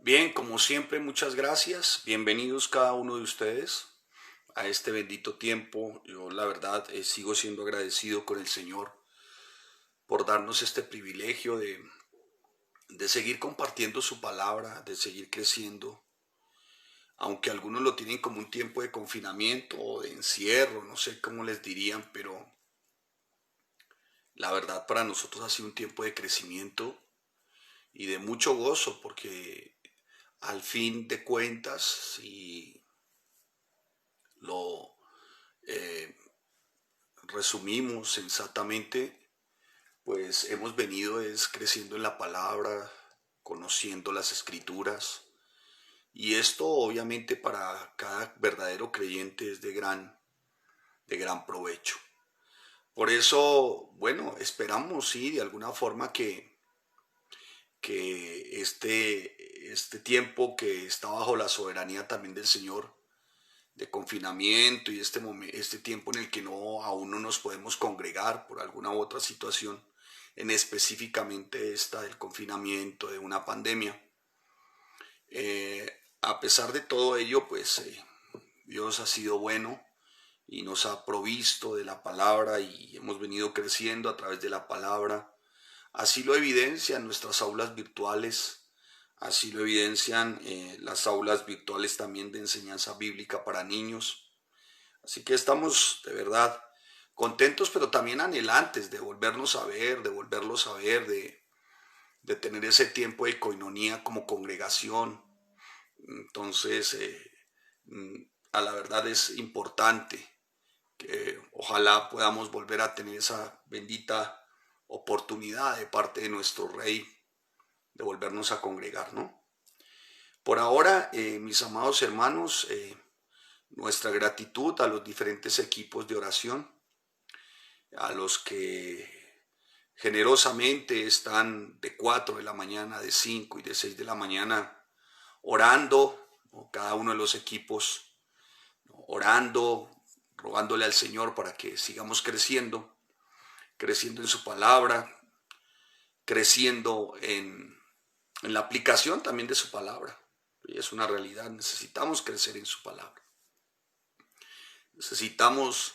Bien, como siempre, muchas gracias. Bienvenidos cada uno de ustedes a este bendito tiempo. Yo la verdad sigo siendo agradecido con el Señor por darnos este privilegio de seguir compartiendo su palabra, de seguir creciendo. Aunque algunos lo tienen como un tiempo de confinamiento o de encierro, no sé cómo les dirían, pero la verdad para nosotros ha sido un tiempo de crecimiento y de mucho gozo porque al fin de cuentas, si lo eh, resumimos sensatamente, pues hemos venido es creciendo en la palabra, conociendo las escrituras, y esto obviamente para cada verdadero creyente es de gran provecho. Por eso, bueno, esperamos sí de alguna forma que este tiempo que está bajo la soberanía también del Señor, de confinamiento y este tiempo en el que aún no nos podemos congregar por alguna u otra situación, en específicamente esta del confinamiento, de una pandemia. A pesar de todo ello, pues Dios ha sido bueno y nos ha provisto de la palabra y hemos venido creciendo a través de la palabra. Así lo evidencian nuestras aulas virtuales, así lo evidencian las aulas virtuales también de enseñanza bíblica para niños. Así que estamos de verdad contentos, pero también anhelantes de volvernos a ver, de volverlos a ver, de tener ese tiempo de coinonía como congregación. Entonces, a la verdad es importante que ojalá podamos volver a tener esa bendita oportunidad de parte de nuestro Rey de volvernos a congregar, ¿no? Por ahora, mis amados hermanos, nuestra gratitud a los diferentes equipos de oración, a los que generosamente están de 4 de la mañana, de 5 y de 6 de la mañana orando, ¿no? Cada uno de los equipos, ¿no? Orando, rogándole al Señor para que sigamos creciendo, creciendo en su palabra, creciendo en la aplicación también de su palabra. Y es una realidad, necesitamos crecer en su palabra. Necesitamos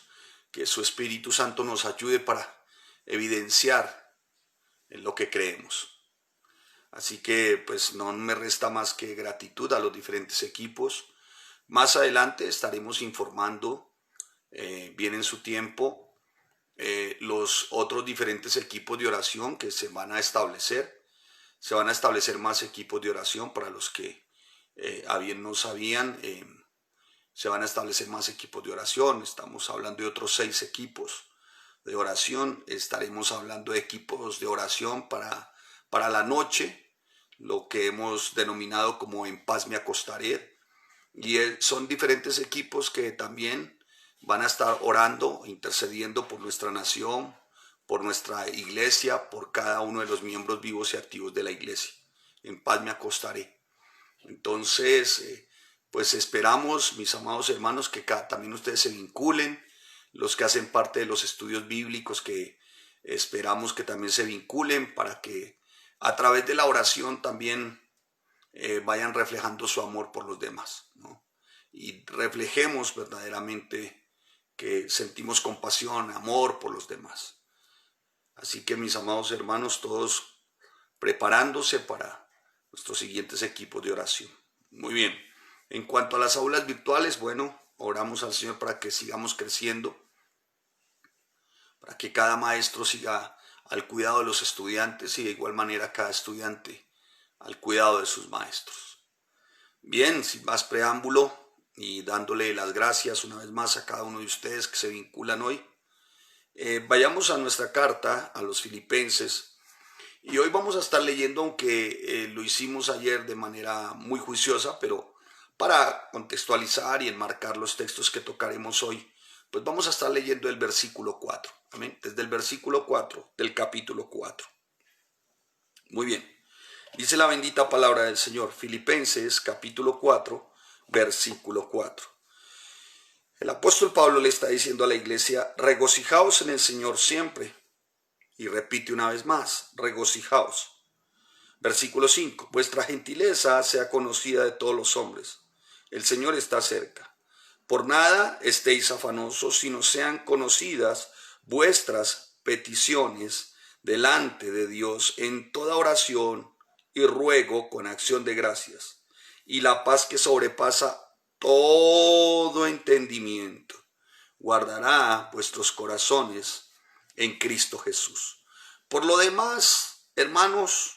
que su Espíritu Santo nos ayude para evidenciar en lo que creemos. Así que pues no me resta más que gratitud a los diferentes equipos. Más adelante estaremos informando bien en su tiempo los otros diferentes equipos de oración que se van a establecer. Se van a establecer más equipos de oración para los que a bien no sabían. Se van a establecer más equipos de oración. Estamos hablando de otros 6 equipos de oración. Estaremos hablando de equipos de oración para la noche, lo que hemos denominado como en paz me acostaré. Y son diferentes equipos que también van a estar orando, intercediendo por nuestra nación, por nuestra iglesia, por cada uno de los miembros vivos y activos de la iglesia. En paz me acostaré. Entonces, pues esperamos, mis amados hermanos, que también ustedes se vinculen, los que hacen parte de los estudios bíblicos, que esperamos que también se vinculen para que a través de la oración también vayan reflejando su amor por los demás, ¿no? Y reflejemos verdaderamente que sentimos compasión, amor por los demás. Así que mis amados hermanos, todos preparándose para nuestros siguientes equipos de oración. Muy bien. En cuanto a las aulas virtuales, bueno, oramos al Señor para que sigamos creciendo, para que cada maestro siga al cuidado de los estudiantes y de igual manera cada estudiante al cuidado de sus maestros. Bien, sin más preámbulo y dándole las gracias una vez más a cada uno de ustedes que se vinculan hoy, vayamos a nuestra carta a los Filipenses. Y hoy vamos a estar leyendo, aunque lo hicimos ayer de manera muy juiciosa, pero para contextualizar y enmarcar los textos que tocaremos hoy, pues vamos a estar leyendo el versículo 4. Amén. Desde el versículo 4 del capítulo 4. Muy bien. Dice la bendita palabra del Señor. Filipenses capítulo 4, versículo 4. El apóstol Pablo le está diciendo a la iglesia: regocijaos en el Señor siempre. Y repite una vez más: regocijaos. Versículo 5. Vuestra gentileza sea conocida de todos los hombres. El Señor está cerca. Por nada estéis afanosos, sino sean conocidas vuestras peticiones delante de Dios en toda oración y ruego con acción de gracias. Y la paz que sobrepasa todo entendimiento guardará vuestros corazones en Cristo Jesús. Por lo demás, hermanos,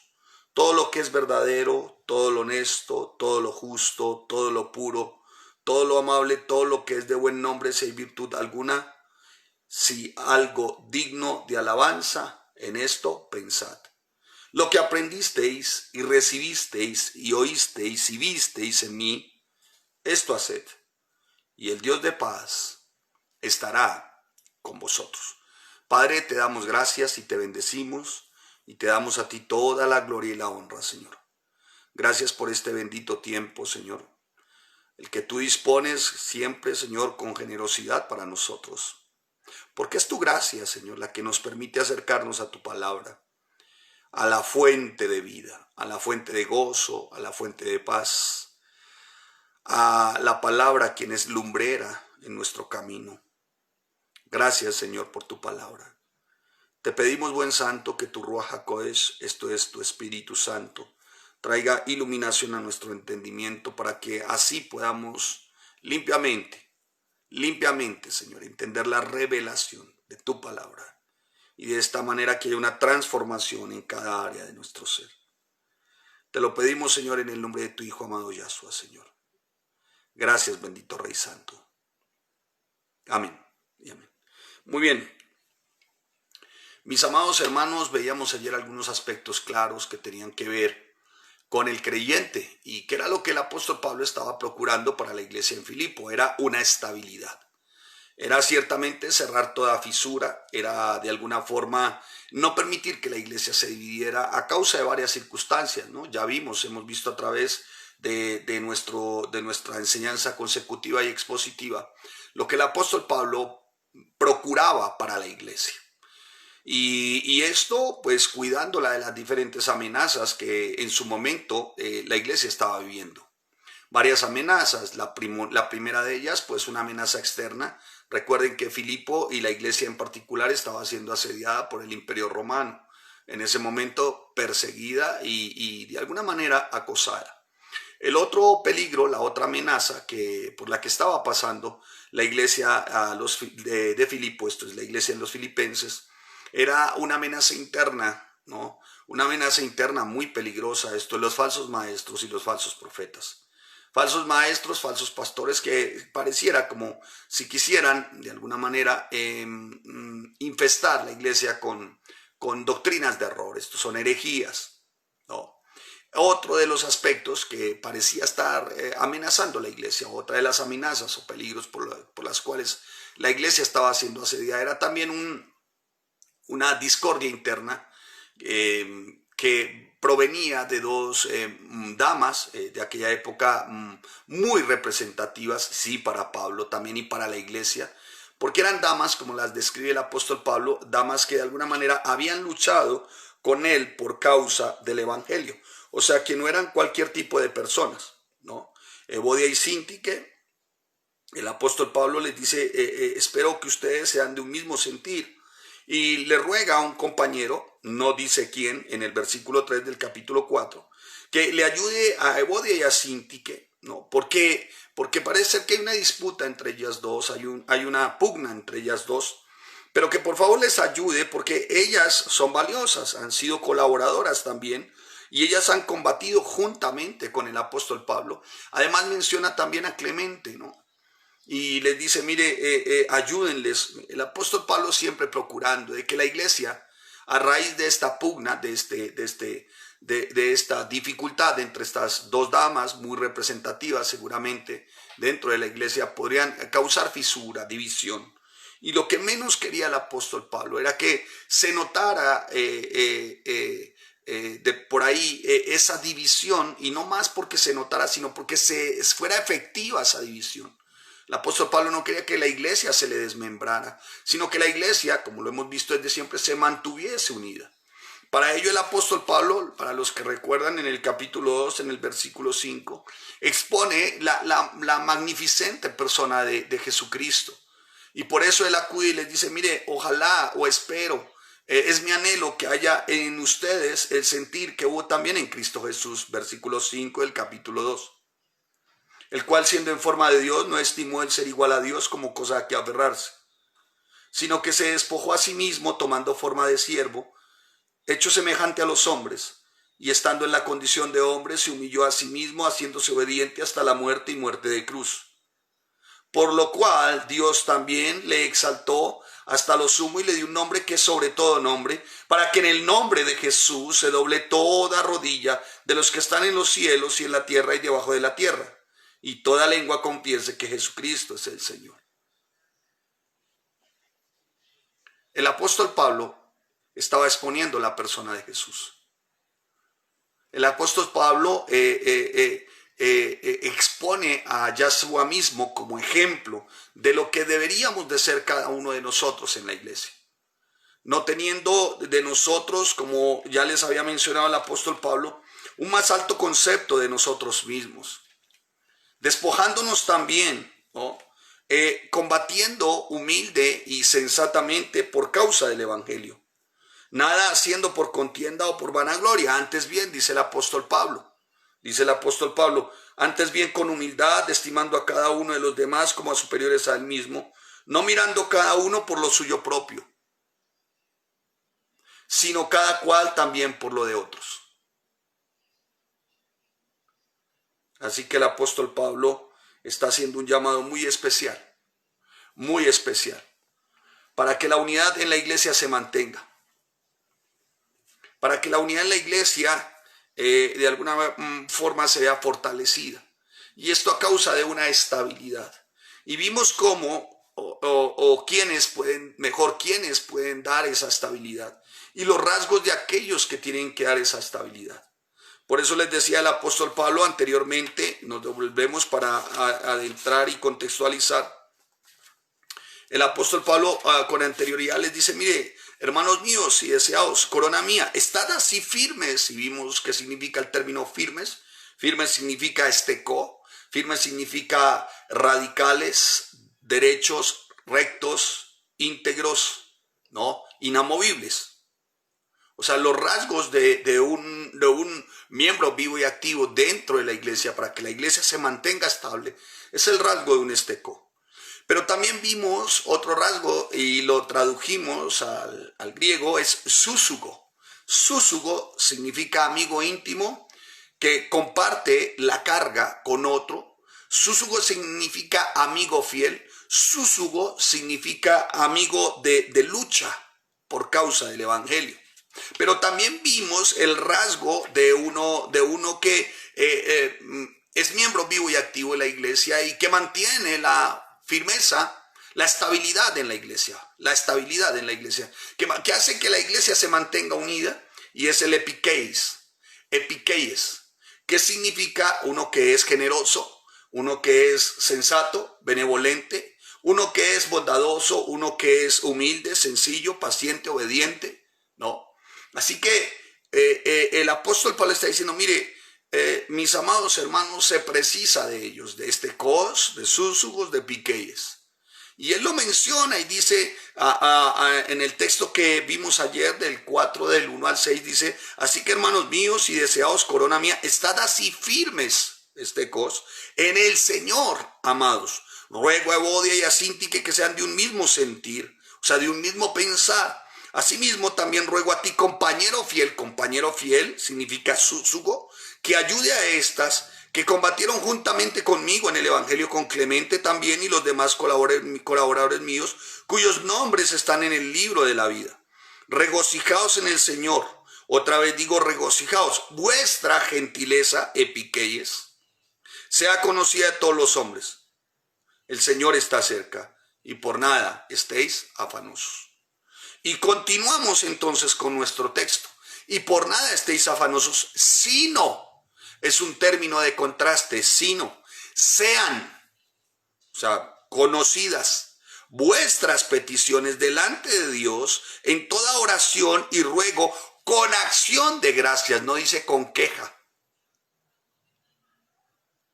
todo lo que es verdadero, todo lo honesto, todo lo justo, todo lo puro, todo lo amable, todo lo que es de buen nombre, si hay virtud alguna, si algo digno de alabanza, en esto pensad. Lo que aprendisteis y recibisteis y oísteis y visteis en mí, esto haced, y el Dios de paz estará con vosotros. Padre, te damos gracias y te bendecimos y te damos a ti toda la gloria y la honra, Señor. Gracias por este bendito tiempo, Señor, el que tú dispones siempre, Señor, con generosidad para nosotros. Porque es tu gracia, Señor, la que nos permite acercarnos a tu palabra, a la fuente de vida, a la fuente de gozo, a la fuente de paz, a la palabra quien es lumbrera en nuestro camino. Gracias, Señor, por tu palabra. Te pedimos, buen Santo, que tu Ruach HaKodesh, esto es tu Espíritu Santo, traiga iluminación a nuestro entendimiento para que así podamos limpiamente, Señor, entender la revelación de tu palabra y de esta manera que haya una transformación en cada área de nuestro ser. Te lo pedimos, Señor, en el nombre de tu Hijo amado Yahshua, Señor. Gracias, bendito Rey Santo. Amén y amén. Muy bien. Mis amados hermanos, veíamos ayer algunos aspectos claros que tenían que ver con el creyente y que era lo que el apóstol Pablo estaba procurando para la iglesia en Filipo, era una estabilidad. Era ciertamente cerrar toda fisura, era de alguna forma no permitir que la iglesia se dividiera a causa de varias circunstancias, ¿no? Ya hemos visto a través de nuestra enseñanza consecutiva y expositiva lo que el apóstol Pablo procuraba para la iglesia. Y esto, pues, cuidándola de las diferentes amenazas que en su momento la iglesia estaba viviendo. Varias amenazas. La primera de ellas, pues, una amenaza externa. Recuerden que Filipo y la iglesia en particular estaba siendo asediada por el Imperio Romano. En ese momento perseguida y de alguna manera acosada. El otro peligro, la otra amenaza por la que estaba pasando la iglesia de Filipo, esto es la iglesia de los filipenses, era una amenaza interna, ¿no? Una amenaza interna muy peligrosa, esto de los falsos maestros y los falsos profetas. Falsos maestros, falsos pastores que pareciera como si quisieran de alguna manera infestar la iglesia con doctrinas de error. Estos son herejías, ¿no? Otro de los aspectos que parecía estar amenazando la iglesia, otra de las amenazas o peligros por las cuales la iglesia estaba siendo asediada, era también una discordia interna que provenía de dos damas de aquella época muy representativas, sí, para Pablo también y para la iglesia, porque eran damas, como las describe el apóstol Pablo, damas que de alguna manera habían luchado con él por causa del evangelio, o sea que no eran cualquier tipo de personas, ¿no? Evodia y Síntique, el apóstol Pablo les dice, espero que ustedes sean de un mismo sentir, y le ruega a un compañero, no dice quién, en el versículo 3 del capítulo 4, que le ayude a Evodia y a Síntique, ¿no? Porque parece ser que hay una disputa entre ellas dos, hay una pugna entre ellas dos, pero que por favor les ayude porque ellas son valiosas, han sido colaboradoras también, y ellas han combatido juntamente con el apóstol Pablo. Además menciona también a Clemente, ¿no? Y les dice, mire, ayúdenles. El apóstol Pablo siempre procurando de que la iglesia, a raíz de esta pugna, de esta dificultad entre estas dos damas muy representativas seguramente dentro de la iglesia, podrían causar fisura, división. Y lo que menos quería el apóstol Pablo era que se notara por ahí esa división, y no más porque se notara, sino porque fuera efectiva esa división. El apóstol Pablo no quería que la iglesia se le desmembrara, sino que la iglesia, como lo hemos visto desde siempre, se mantuviese unida. Para ello el apóstol Pablo, para los que recuerdan, en el capítulo 2, en el versículo 5, expone la magnificente persona de Jesucristo. Y por eso él acude y les dice, mire, ojalá o espero, es mi anhelo que haya en ustedes el sentir que hubo también en Cristo Jesús, versículo 5 del capítulo 2. El cual, siendo en forma de Dios, no estimó el ser igual a Dios como cosa a que aferrarse, sino que se despojó a sí mismo tomando forma de siervo, hecho semejante a los hombres, y estando en la condición de hombre, se humilló a sí mismo, haciéndose obediente hasta la muerte y muerte de cruz. Por lo cual Dios también le exaltó hasta lo sumo y le dio un nombre que es sobre todo nombre, para que en el nombre de Jesús se doble toda rodilla de los que están en los cielos y en la tierra y debajo de la tierra, y toda lengua confiese que Jesucristo es el Señor. El apóstol Pablo estaba exponiendo la persona de Jesús. El apóstol Pablo expone a Yahshua mismo como ejemplo de lo que deberíamos de ser cada uno de nosotros en la iglesia. No teniendo de nosotros, como ya les había mencionado el apóstol Pablo, un más alto concepto de nosotros mismos. Despojándonos también, ¿no? Combatiendo humilde y sensatamente por causa del evangelio. Nada haciendo por contienda o por vanagloria, antes bien, dice el apóstol Pablo, antes bien con humildad, estimando a cada uno de los demás como a superiores a él mismo, no mirando cada uno por lo suyo propio, sino cada cual también por lo de otros. Así que el apóstol Pablo está haciendo un llamado muy especial, para que la unidad en la iglesia se mantenga, para que la unidad en la iglesia de alguna forma se vea fortalecida. Y esto a causa de una estabilidad. Y vimos cómo quiénes pueden dar esa estabilidad. Y los rasgos de aquellos que tienen que dar esa estabilidad. Por eso les decía el apóstol Pablo anteriormente, nos devolvemos para adentrar y contextualizar. El apóstol Pablo con anterioridad les dice, mire, hermanos míos y deseados, corona mía, estad así firmes. Y vimos qué significa el término firmes. Firmes significa esteco, firmes significa radicales, derechos, rectos, íntegros, ¿no? Inamovibles. O sea, los rasgos de un miembro vivo y activo dentro de la iglesia para que la iglesia se mantenga estable es el rasgo de un esteco. Pero también vimos otro rasgo y lo tradujimos al griego, es súsugo. Súsugo significa amigo íntimo que comparte la carga con otro. Súsugo significa amigo fiel. Súsugo significa amigo de lucha por causa del evangelio. Pero también vimos el rasgo de uno que es miembro vivo y activo de la iglesia y que mantiene la firmeza, la estabilidad en la iglesia, que hace que la iglesia se mantenga unida, y es el epikeis, que significa uno que es generoso, uno que es sensato, benevolente, uno que es bondadoso, uno que es humilde, sencillo, paciente, obediente, ¿no? Así que el apóstol Pablo está diciendo, mire, mis amados hermanos, se precisa de ellos, de estekos, de súsugos, de piqueyes. Y él lo menciona y dice en el texto que vimos ayer, del 4, del 1 al 6, dice, así que hermanos míos y deseados, corona mía, estad así firmes, estekos, en el Señor, amados. Ruego a Evodia y a Síntique que sean de un mismo sentir, o sea, de un mismo pensar. Asimismo, también ruego a ti, compañero fiel significa súsugo, que ayude a estas que combatieron juntamente conmigo en el evangelio, con Clemente también y los demás colaboradores míos, cuyos nombres están en el libro de la vida. Regocijaos en el Señor. Otra vez digo, regocijaos. Vuestra gentileza, epiqueyes, sea conocida de todos los hombres. El Señor está cerca y por nada estéis afanosos. Y continuamos entonces con nuestro texto. Y por nada estéis afanosos, sino, es un término de contraste, sino, sean, o sea, conocidas vuestras peticiones delante de Dios en toda oración y ruego con acción de gracias, no dice con queja.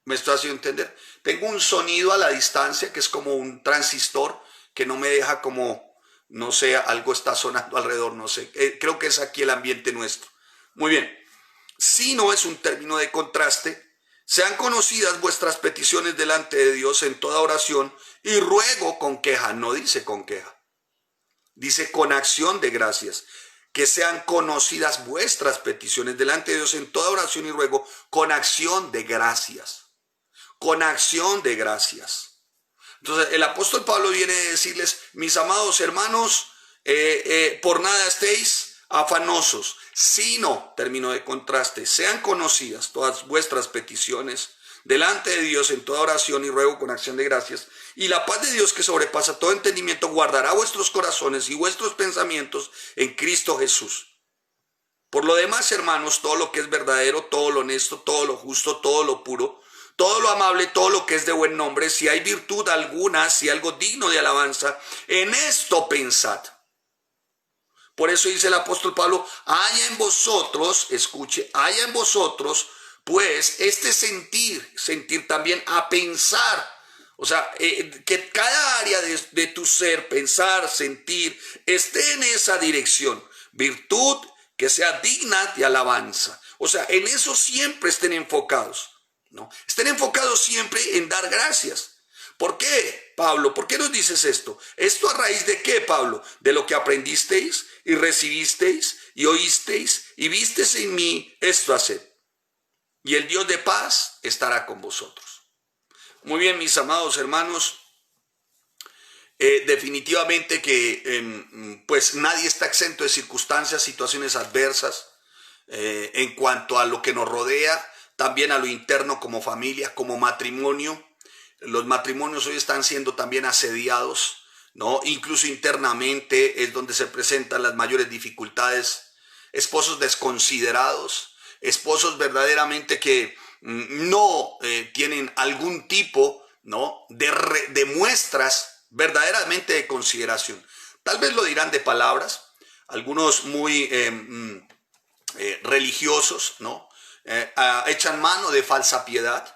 ¿Me estoy haciendo entender? Tengo un sonido a la distancia que es como un transistor que no me deja como, no sé, algo está sonando alrededor, no sé. Creo que es aquí el ambiente nuestro. Muy bien. Si no es un término de contraste, sean conocidas vuestras peticiones delante de Dios en toda oración y ruego con queja. No dice con queja, dice con acción de gracias. Que sean conocidas vuestras peticiones delante de Dios en toda oración y ruego con acción de gracias. Con acción de gracias. Entonces el apóstol Pablo viene a decirles, mis amados hermanos, por nada estéis afanosos, sino, término de contraste, sean conocidas todas vuestras peticiones delante de Dios en toda oración y ruego con acción de gracias, y la paz de Dios que sobrepasa todo entendimiento guardará vuestros corazones y vuestros pensamientos en Cristo Jesús. Por lo demás, hermanos, todo lo que es verdadero, todo lo honesto, todo lo justo, todo lo puro, todo lo amable, todo lo que es de buen nombre, si hay virtud alguna, si algo digno de alabanza, en esto pensad. Por eso dice el apóstol Pablo, haya en vosotros, escuche, haya en vosotros, pues este sentir también a pensar. O sea, que cada área de tu ser, pensar, sentir, esté en esa dirección. Virtud que sea digna de alabanza. O sea, en eso siempre estén enfocados. ¿No? Estén enfocados siempre en dar gracias. ¿Por qué, Pablo? ¿Por qué nos dices esto? ¿Esto a raíz de qué, Pablo? De lo que aprendisteis y recibisteis y oísteis y visteis en mí, esto haced. Y el Dios de paz estará con vosotros. Muy bien, mis amados hermanos, definitivamente que pues nadie está exento de circunstancias, situaciones adversas en cuanto a lo que nos rodea, también a lo interno como familia, como matrimonio. Los matrimonios hoy están siendo también asediados, ¿no? Incluso internamente es donde se presentan las mayores dificultades. Esposos desconsiderados, esposos verdaderamente que no tienen algún tipo, ¿no? de muestras verdaderamente de consideración. Tal vez lo dirán de palabras, algunos muy religiosos, ¿no? Echan mano de falsa piedad,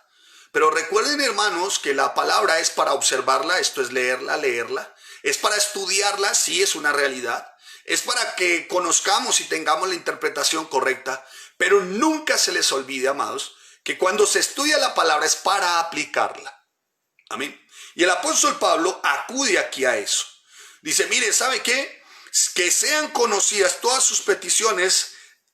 pero recuerden, hermanos, que la palabra es para observarla, esto es leerla, es para estudiarla, sí, es una realidad, es para que conozcamos y tengamos la interpretación correcta, pero nunca se les olvide, amados, que cuando se estudia la palabra es para aplicarla. Amén. Y el apóstol Pablo acude aquí a eso. Dice, mire, ¿sabe qué? Que sean conocidas todas sus peticiones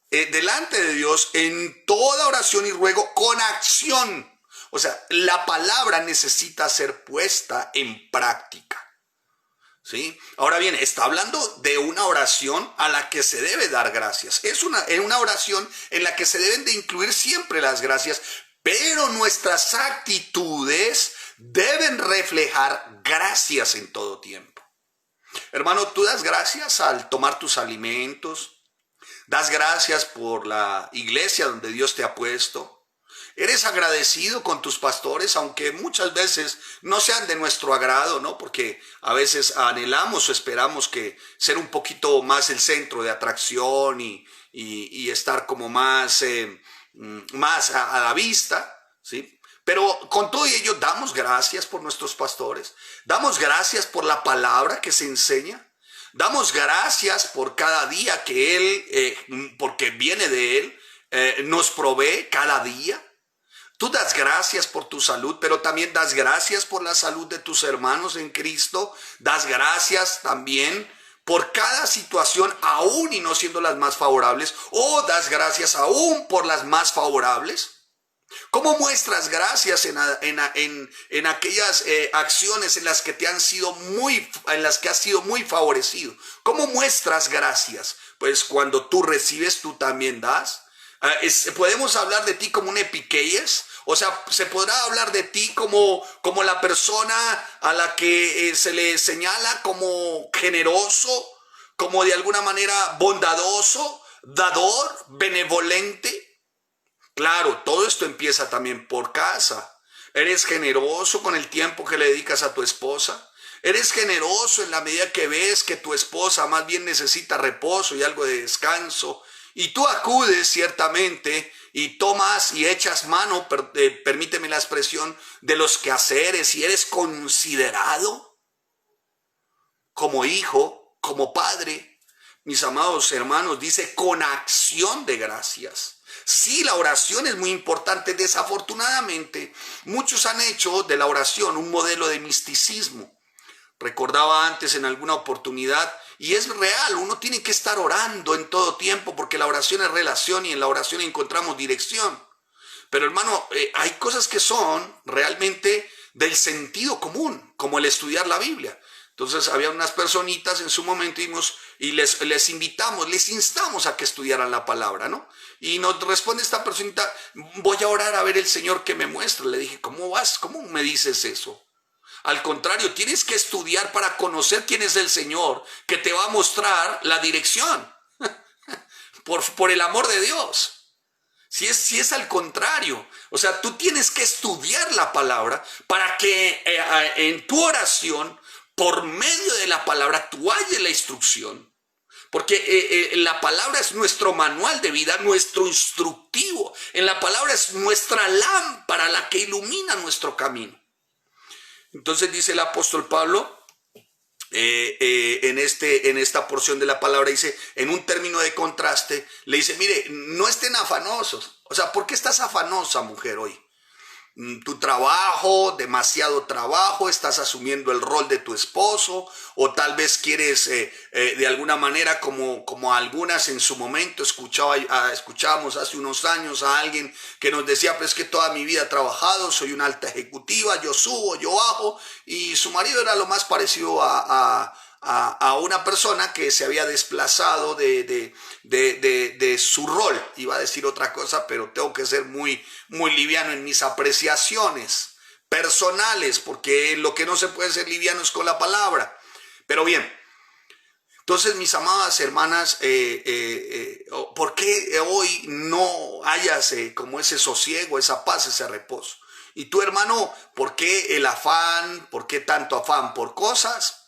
delante de Dios en toda oración y ruego con acción. O sea, la palabra necesita ser puesta en práctica. ¿Sí? Ahora bien, está hablando de una oración a la que se debe dar gracias. Es una oración en la que se deben de incluir siempre las gracias, pero nuestras actitudes deben reflejar gracias en todo tiempo. Hermano, tú das gracias al tomar tus alimentos, das gracias por la iglesia donde Dios te ha puesto. Eres agradecido con tus pastores, aunque muchas veces no sean de nuestro agrado, ¿no? Porque a veces anhelamos o esperamos que ser un poquito más el centro de atracción y estar como más a la vista, ¿sí? Pero con todo ello damos gracias por nuestros pastores, damos gracias por la palabra que se enseña. Damos gracias por cada día que Él, porque viene de Él, nos provee cada día. Tú das gracias por tu salud, pero también das gracias por la salud de tus hermanos en Cristo. Das gracias también por cada situación, aún y no siendo las más favorables, o das gracias aún por las más favorables. ¿Cómo muestras gracias en aquellas acciones en las que has sido muy favorecido? ¿Cómo muestras gracias? Pues cuando tú recibes, tú también das. Podemos hablar de ti como un epiqueies, o sea, se podrá hablar de ti como la persona a la que se le señala como generoso, como de alguna manera bondadoso, dador, benevolente. Claro, todo esto empieza también por casa. ¿Eres generoso con el tiempo que le dedicas a tu esposa? ¿Eres generoso en la medida que ves que tu esposa más bien necesita reposo y algo de descanso Y tú acudes ciertamente y tomas y echas mano, permíteme la expresión, de los quehaceres y eres considerado como hijo, como padre. Mis amados hermanos, dice con acción de gracias. Sí, la oración es muy importante. Desafortunadamente, muchos han hecho de la oración un modelo de misticismo. Recordaba antes en alguna oportunidad, y es real, uno tiene que estar orando en todo tiempo porque la oración es relación y en la oración encontramos dirección. Pero hermano, hay cosas que son realmente del sentido común, como el estudiar la Biblia. Entonces había unas personitas en su momento y les invitamos, les instamos a que estudiaran la palabra, ¿no? Y nos responde esta personita, voy a orar a ver el Señor que me muestra. Le dije, ¿cómo vas? ¿Cómo me dices eso? Al contrario, tienes que estudiar para conocer quién es el Señor, que te va a mostrar la dirección. por el amor de Dios. Si es al contrario, o sea, tú tienes que estudiar la palabra para que en tu oración, por medio de la palabra, tú halles la instrucción. Porque la palabra es nuestro manual de vida, nuestro instructivo. En la palabra es nuestra lámpara, la que ilumina nuestro camino. Entonces dice el apóstol Pablo, en esta porción de la palabra, dice, en un término de contraste, le dice, mire, no estén afanosos. O sea, ¿por qué estás afanosa, mujer, hoy? Tu trabajo, demasiado trabajo, estás asumiendo el rol de tu esposo, o tal vez quieres de alguna manera, como algunas en su momento escuchábamos hace unos años a alguien que nos decía, pues que toda mi vida he trabajado, soy una alta ejecutiva, yo subo, yo bajo, y su marido era lo más parecido a una persona que se había desplazado de su rol. Iba a decir otra cosa, pero tengo que ser muy liviano en mis apreciaciones personales, porque lo que no se puede ser liviano es con la palabra. Pero bien, entonces, mis amadas hermanas, ¿por qué hoy no hayas como ese sosiego, esa paz, ese reposo? Y tú, hermano, ¿por qué el afán? ¿Por qué tanto afán por cosas?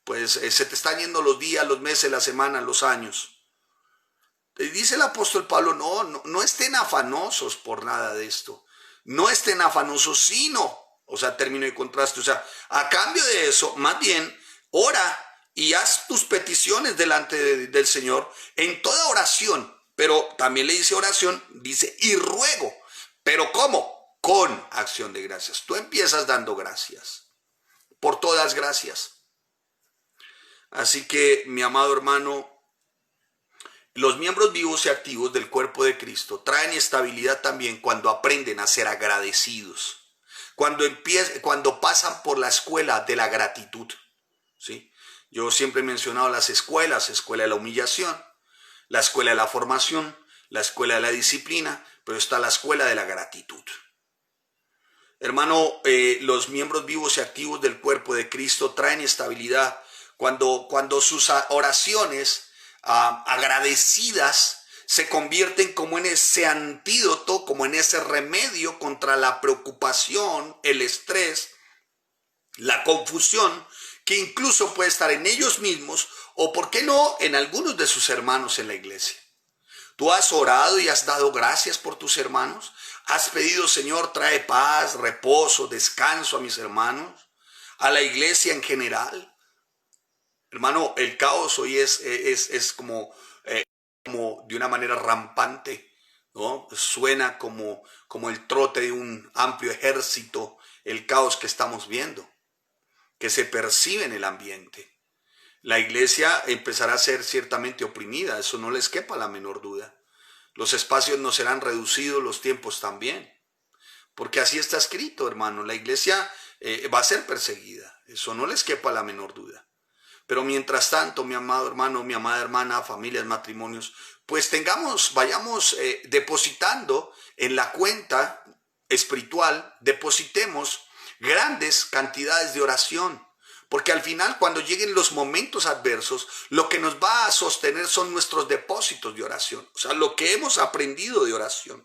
Pues se te están yendo los días, los meses, las semanas, los años. Dice el apóstol Pablo, no estén afanosos por nada de esto. No estén afanosos, sino, o sea, término de contraste, o sea, a cambio de eso, más bien, ora y haz tus peticiones delante del Señor en toda oración. Pero también le dice oración, dice y ruego. ¿Pero cómo? Con acción de gracias. Tú empiezas dando gracias. Por todas gracias. Así que, mi amado hermano, los miembros vivos y activos del cuerpo de Cristo traen estabilidad también cuando aprenden a ser agradecidos, cuando pasan por la escuela de la gratitud, ¿sí? Yo siempre he mencionado las escuelas, escuela de la humillación, la escuela de la formación, la escuela de la disciplina, pero está la escuela de la gratitud. Hermano, los miembros vivos y activos del cuerpo de Cristo traen estabilidad cuando sus oraciones agradecidas se convierten como en ese antídoto, como en ese remedio contra la preocupación, el estrés, la confusión, que incluso puede estar en ellos mismos o, ¿por qué no?, en algunos de sus hermanos en la iglesia. ¿Tú has orado y has dado gracias por tus hermanos? ¿Has pedido, Señor, trae paz, reposo, descanso a mis hermanos, a la iglesia en general? Hermano, el caos hoy es como de una manera rampante, ¿no? Suena como el trote de un amplio ejército, el caos que estamos viendo, que se percibe en el ambiente. La iglesia empezará a ser ciertamente oprimida, eso no les quepa la menor duda. Los espacios no serán reducidos, los tiempos también. Porque así está escrito, hermano, la iglesia va a ser perseguida, eso no les quepa la menor duda. Pero mientras tanto, mi amado hermano, mi amada hermana, familias, matrimonios, pues vayamos depositando en la cuenta espiritual, depositemos grandes cantidades de oración. Porque al final, cuando lleguen los momentos adversos, lo que nos va a sostener son nuestros depósitos de oración. O sea, lo que hemos aprendido de oración.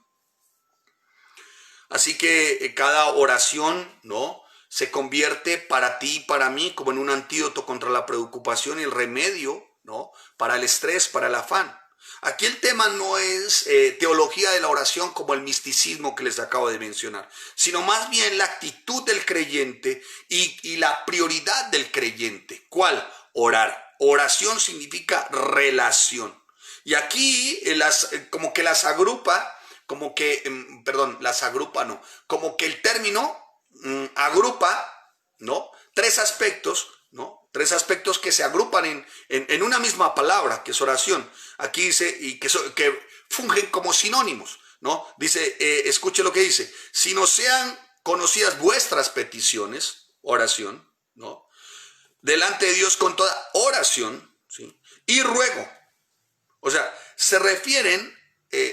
Así que cada oración, ¿no?, se convierte para ti y para mí como en un antídoto contra la preocupación y el remedio, ¿no?, para el estrés, para el afán. Aquí el tema no es teología de la oración como el misticismo que les acabo de mencionar, sino más bien la actitud del creyente y la prioridad del creyente. ¿Cuál? Orar. Oración significa relación. Y aquí como que las agrupa, como que el término agrupa, ¿no? Tres aspectos, ¿no? Tres aspectos que se agrupan en una misma palabra, que es oración. Aquí dice, y que fungen como sinónimos, ¿no? Dice, escuche lo que dice, si no sean conocidas vuestras peticiones, oración, ¿no? Delante de Dios con toda oración, ¿sí? Y ruego. O sea, se refieren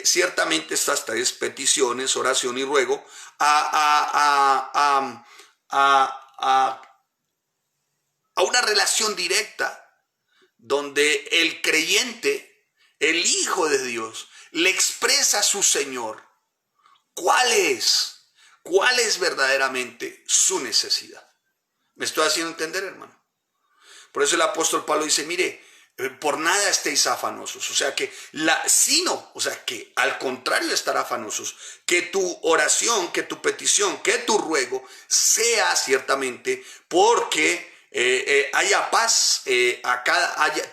ciertamente estas tres peticiones, oración y ruego, a una relación directa donde el creyente, el Hijo de Dios, le expresa a su Señor cuál es verdaderamente su necesidad. ¿Me estoy haciendo entender, hermano? Por eso el apóstol Pablo dice, mire, por nada estéis afanosos, o sea que que al contrario de estar afanosos, que tu oración, que tu petición, que tu ruego sea ciertamente porque haya paz,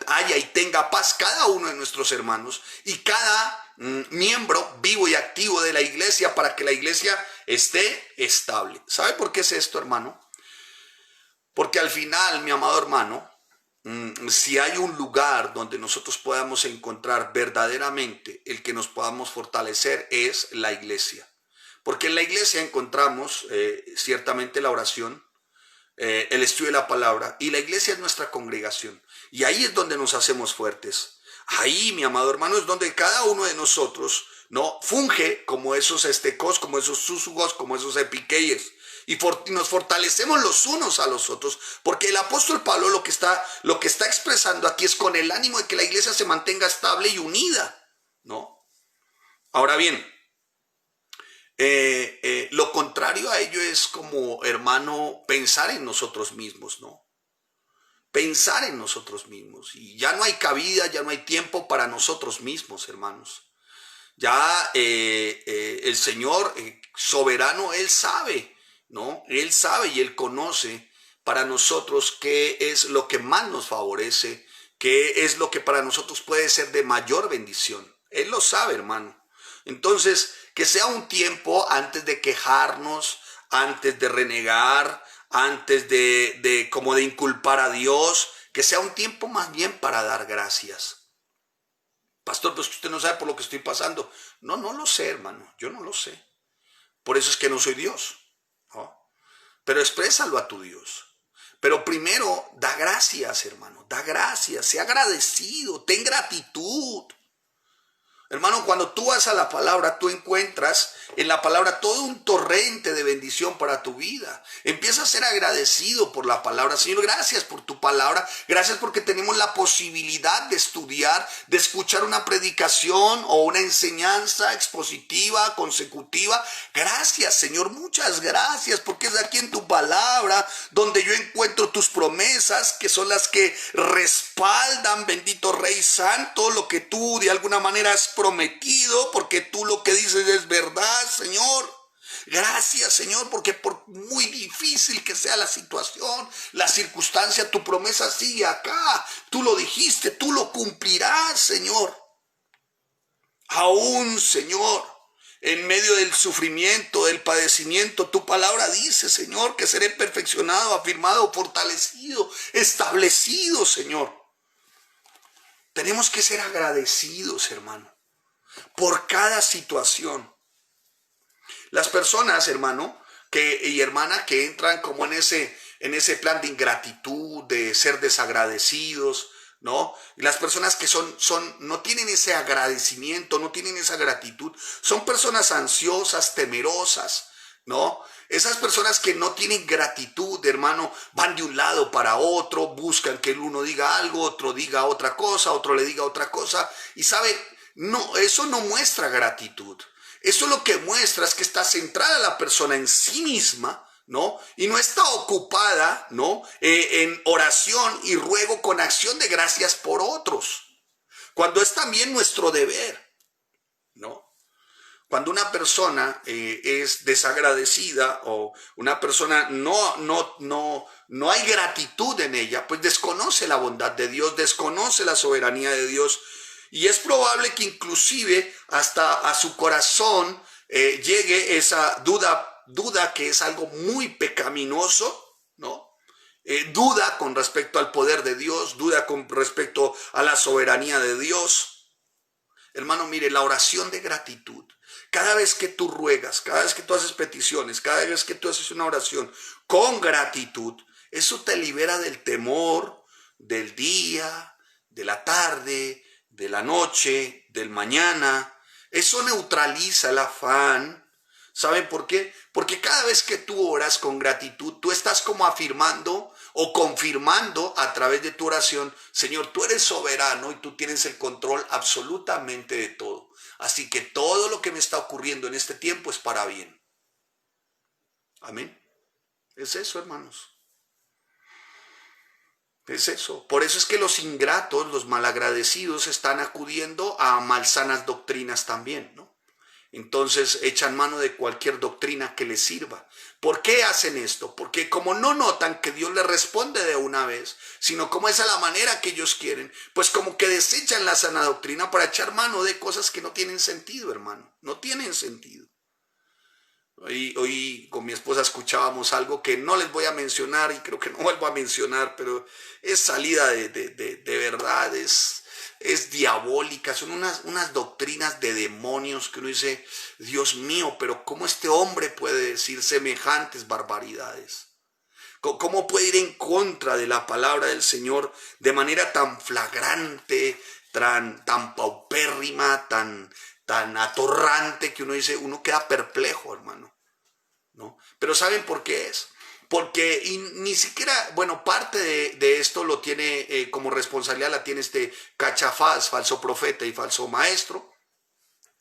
haya y tenga paz cada uno de nuestros hermanos y cada miembro vivo y activo de la iglesia para que la iglesia esté estable. ¿Sabe por qué es esto, hermano? Porque al final, mi amado hermano, si hay un lugar donde nosotros podamos encontrar verdaderamente el que nos podamos fortalecer es la iglesia. Porque en la iglesia encontramos ciertamente la oración, el estudio de la palabra, y la iglesia es nuestra congregación. Y ahí es donde nos hacemos fuertes. Ahí, mi amado hermano, es donde cada uno de nosotros, ¿no?, funge como esos estecos, como esos súsugos, como esos epiqueyes. Y nos fortalecemos los unos a los otros, porque el apóstol Pablo lo que está expresando aquí es con el ánimo de que la iglesia se mantenga estable y unida, ¿no? Ahora bien, lo contrario a ello es como, hermano, pensar en nosotros mismos, ¿no? Pensar en nosotros mismos. Y ya no hay cabida, ya no hay tiempo para nosotros mismos, hermanos. Ya el Señor soberano, Él sabe, ¿no? Él sabe y Él conoce para nosotros qué es lo que más nos favorece, qué es lo que para nosotros puede ser de mayor bendición. Él lo sabe, hermano. Entonces, que sea un tiempo antes de quejarnos, antes de renegar, antes de inculpar a Dios, que sea un tiempo más bien para dar gracias. Pastor, pues usted no sabe por lo que estoy pasando. No lo sé, hermano, yo no lo sé. Por eso es que no soy Dios, ¿no? Pero exprésalo a tu Dios. Pero primero, da gracias, hermano, da gracias, sea agradecido, ten gratitud. Hermano, cuando tú vas a la palabra, tú encuentras en la palabra todo un torrente de bendición para tu vida. Empieza a ser agradecido por la palabra. Señor, gracias por tu palabra. Gracias porque tenemos la posibilidad de estudiar, de escuchar una predicación o una enseñanza expositiva, consecutiva. Gracias, Señor, muchas gracias, porque es aquí en tu palabra donde yo encuentro tus promesas, que son las que respaldan, bendito Rey Santo, lo que tú de alguna manera has prometido, porque tú lo que dices es verdad, Señor. Gracias, Señor, porque por muy difícil que sea la situación, la circunstancia, tu promesa sigue acá. Tú lo dijiste, tú lo cumplirás, Señor. Aún, Señor, en medio del sufrimiento, del padecimiento, tu palabra dice, Señor, que seré perfeccionado, afirmado, fortalecido, establecido, Señor. Tenemos que ser agradecidos, hermano, por cada situación. Las personas, hermano y hermana, que entran como en ese plan de ingratitud, de ser desagradecidos, ¿no? Y las personas que no tienen ese agradecimiento, no tienen esa gratitud, son personas ansiosas, temerosas, ¿no? Esas personas que no tienen gratitud, hermano, van de un lado para otro, buscan que el uno diga algo, otro diga otra cosa, otro le diga otra cosa, y sabe, no, eso no muestra gratitud. Eso lo que muestra es que está centrada la persona en sí misma, ¿no? Y no está ocupada, ¿no?, en oración y ruego con acción de gracias por otros. cuando es también nuestro deber, ¿no? Cuando una persona es desagradecida o una persona no hay gratitud en ella, pues desconoce la bondad de Dios, desconoce la soberanía de Dios, y es probable que inclusive hasta a su corazón llegue esa duda que es algo muy pecaminoso, ¿no? Duda con respecto al poder de Dios, duda con respecto a la soberanía de Dios. Hermano, mire, la oración de gratitud, cada vez que tú ruegas, cada vez que tú haces peticiones, cada vez que tú haces una oración con gratitud, eso te libera del temor, del día, de la tarde, de la noche, del mañana. Eso neutraliza el afán. ¿Saben por qué? Porque cada vez que tú oras con gratitud, tú estás como afirmando o confirmando a través de tu oración: Señor, tú eres soberano y tú tienes el control absolutamente de todo. Así que todo lo que me está ocurriendo en este tiempo es para bien. Amén. Es eso, hermanos. Es eso. Por eso es que los ingratos, los malagradecidos, están acudiendo a malsanas doctrinas también, ¿no? Entonces echan mano de cualquier doctrina que les sirva. ¿Por qué hacen esto? Porque como no notan que Dios les responde de una vez, sino como es a la manera que ellos quieren, pues como que desechan la sana doctrina para echar mano de cosas que no tienen sentido, hermano. No tienen sentido. Hoy con mi esposa escuchábamos algo que no les voy a mencionar y creo que no vuelvo a mencionar, pero es salida de verdad, es diabólica, son unas doctrinas de demonios que uno dice: Dios mío, pero ¿cómo este hombre puede decir semejantes barbaridades? ¿Cómo puede ir en contra de la palabra del Señor de manera tan flagrante, tan paupérrima, tan atorrante, que uno dice, uno queda perplejo, hermano, ¿no? Pero ¿saben por qué es? Porque ni siquiera, bueno, parte de esto lo tiene como responsabilidad, la tiene este cachafaz, falso profeta y falso maestro,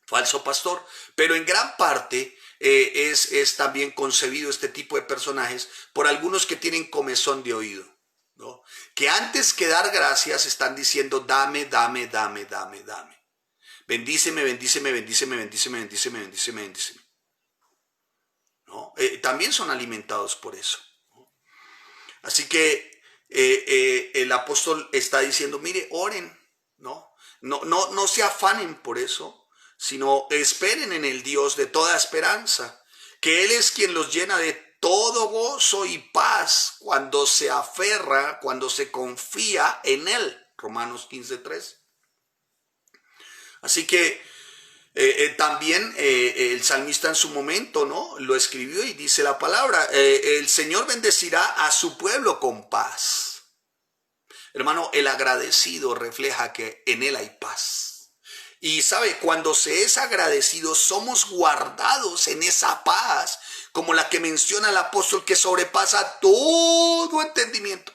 falso pastor, pero en gran parte es también concebido este tipo de personajes por algunos que tienen comezón de oído, ¿no? Que antes que dar gracias están diciendo: dame, dame, dame, dame, dame. Bendíceme, bendíceme, bendíceme, bendíceme, bendíceme, bendíceme, bendíceme. ¿No? También son alimentados por eso, ¿no? Así que el apóstol está diciendo: mire, oren, ¿no? No se afanen por eso, sino esperen en el Dios de toda esperanza, que Él es quien los llena de todo gozo y paz cuando se aferra, cuando se confía en Él. Romanos 15:3. Así que también el salmista en su momento, ¿no?, lo escribió y dice la palabra: el Señor bendecirá a su pueblo con paz. Hermano, el agradecido refleja que en él hay paz. Y sabe, cuando se es agradecido, somos guardados en esa paz, como la que menciona el apóstol, que sobrepasa todo entendimiento.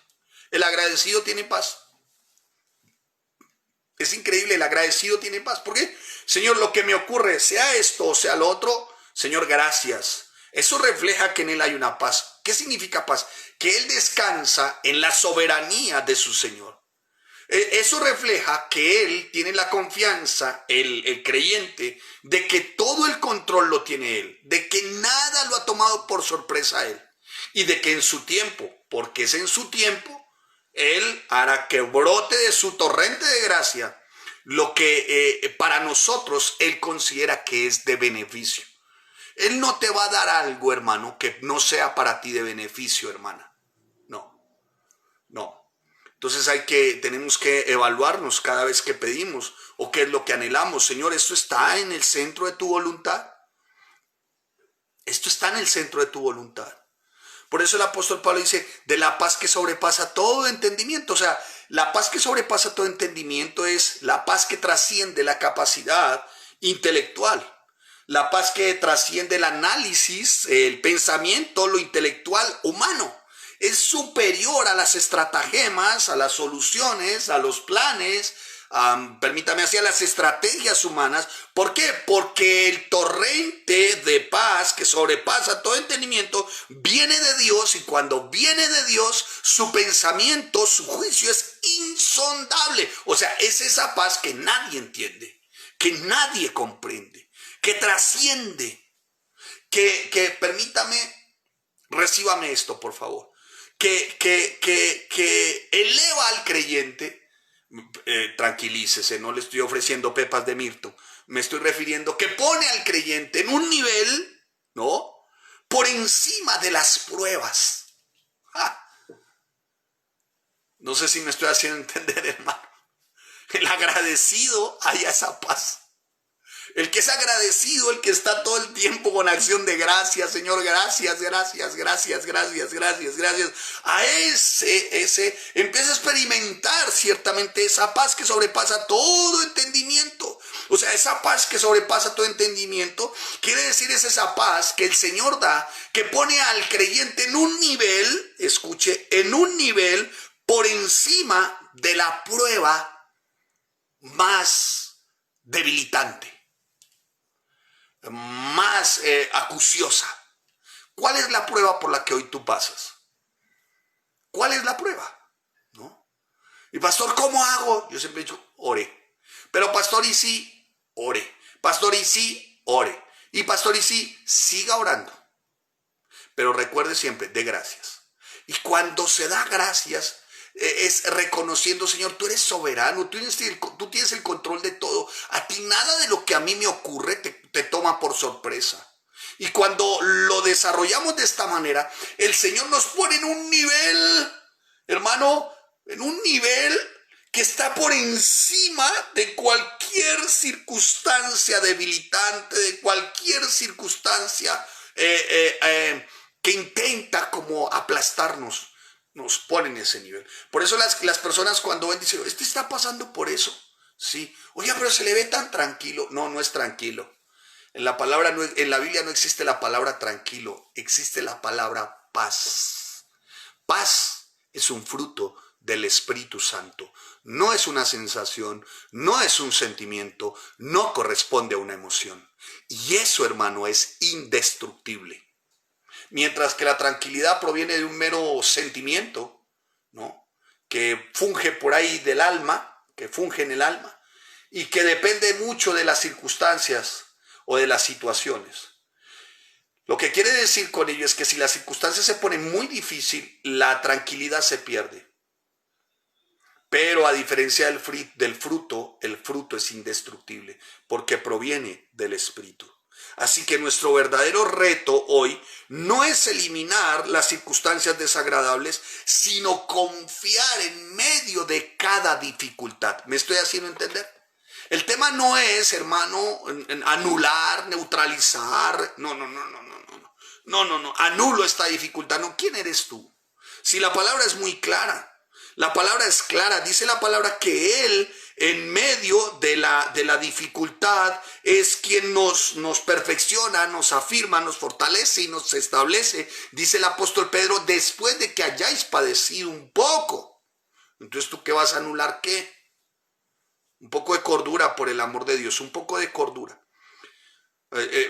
El agradecido tiene paz. Es increíble, el agradecido tiene paz. ¿Por qué? Señor, lo que me ocurre, sea esto o sea lo otro, Señor, gracias. Eso refleja que en Él hay una paz. ¿Qué significa paz? Que Él descansa en la soberanía de su Señor. Eso refleja que Él tiene la confianza, el creyente, de que todo el control lo tiene Él, de que nada lo ha tomado por sorpresa a Él, y de que en su tiempo, porque es en su tiempo, Él hará que brote de su torrente de gracia lo que para nosotros Él considera que es de beneficio. Él no te va a dar algo, hermano, que no sea para ti de beneficio, hermana. No. Entonces tenemos que evaluarnos cada vez que pedimos o qué es lo que anhelamos. Señor, ¿esto está en el centro de tu voluntad? Esto está en el centro de tu voluntad. Por eso el apóstol Pablo dice: de la paz que sobrepasa todo entendimiento. O sea, la paz que sobrepasa todo entendimiento es la paz que trasciende la capacidad intelectual. La paz que trasciende el análisis, el pensamiento, lo intelectual humano. Es superior a las estratagemas, a las soluciones, a los planes, permítame, hacia las estrategias humanas. ¿Por qué? Porque el torrente de paz que sobrepasa todo entendimiento viene de Dios, y cuando viene de Dios, su pensamiento, su juicio es insondable. O sea, es esa paz que nadie entiende, que nadie comprende, que trasciende, que permítame, recíbame esto, por favor, que eleva al creyente. Tranquilícese, no le estoy ofreciendo pepas de mirto, me estoy refiriendo que pone al creyente en un nivel, ¿no?, por encima de las pruebas. No sé si me estoy haciendo entender, hermano. El agradecido haya esa paz. El que es agradecido, el que está todo el tiempo con acción de gracias, Señor, gracias, gracias, gracias, gracias, gracias, gracias. A ese empieza a experimentar ciertamente esa paz que sobrepasa todo entendimiento. O sea, esa paz que sobrepasa todo entendimiento, quiere decir, es esa paz que el Señor da, que pone al creyente en un nivel, escuche, en un nivel por encima de la prueba más debilitante, más acuciosa. ¿Cuál es la prueba por la que hoy tú pasas? ¿Cuál es la prueba? ¿No? Y pastor, ¿cómo hago? Yo siempre he dicho, ore. Pero pastor, ¿y sí? Ore. Pastor, ¿y sí? Ore. Y pastor, ¿y sí? Siga orando. Pero recuerde siempre, dé gracias. Y cuando se da gracias, es reconociendo, Señor, tú eres soberano, tú tienes el control de todo. A ti nada de lo que a mí me ocurre te toma por sorpresa. Y cuando lo desarrollamos de esta manera, el Señor nos pone en un nivel, hermano, en un nivel que está por encima de cualquier circunstancia debilitante, de cualquier circunstancia que intenta como aplastarnos. Nos ponen en ese nivel. Por eso las personas cuando ven dicen, ¿este está pasando por eso? Sí. Oye, pero se le ve tan tranquilo. No, no es tranquilo. En la Biblia no existe la palabra tranquilo, existe la palabra paz. Paz es un fruto del Espíritu Santo. No es una sensación, no es un sentimiento, no corresponde a una emoción. Y eso, hermano, es indestructible. Mientras que la tranquilidad proviene de un mero sentimiento, ¿no?, que funge por ahí del alma, que funge en el alma, y que depende mucho de las circunstancias o de las situaciones. Lo que quiere decir con ello es que si las circunstancias se ponen muy difícil, la tranquilidad se pierde. Pero a diferencia del fruto, el fruto es indestructible, porque proviene del Espíritu. Así que nuestro verdadero reto hoy no es eliminar las circunstancias desagradables, sino confiar en medio de cada dificultad. ¿Me estoy haciendo entender? El tema no es, hermano, anular, neutralizar. No. Anulo esta dificultad. No, ¿quién eres tú? Si la palabra es muy clara. La palabra es clara, dice la palabra que Él en medio de la dificultad es quien nos perfecciona, nos afirma, nos fortalece y nos establece. Dice el apóstol Pedro, después de que hayáis padecido un poco. Entonces, ¿tú qué vas a anular qué? Un poco de cordura, por el amor de Dios, un poco de cordura.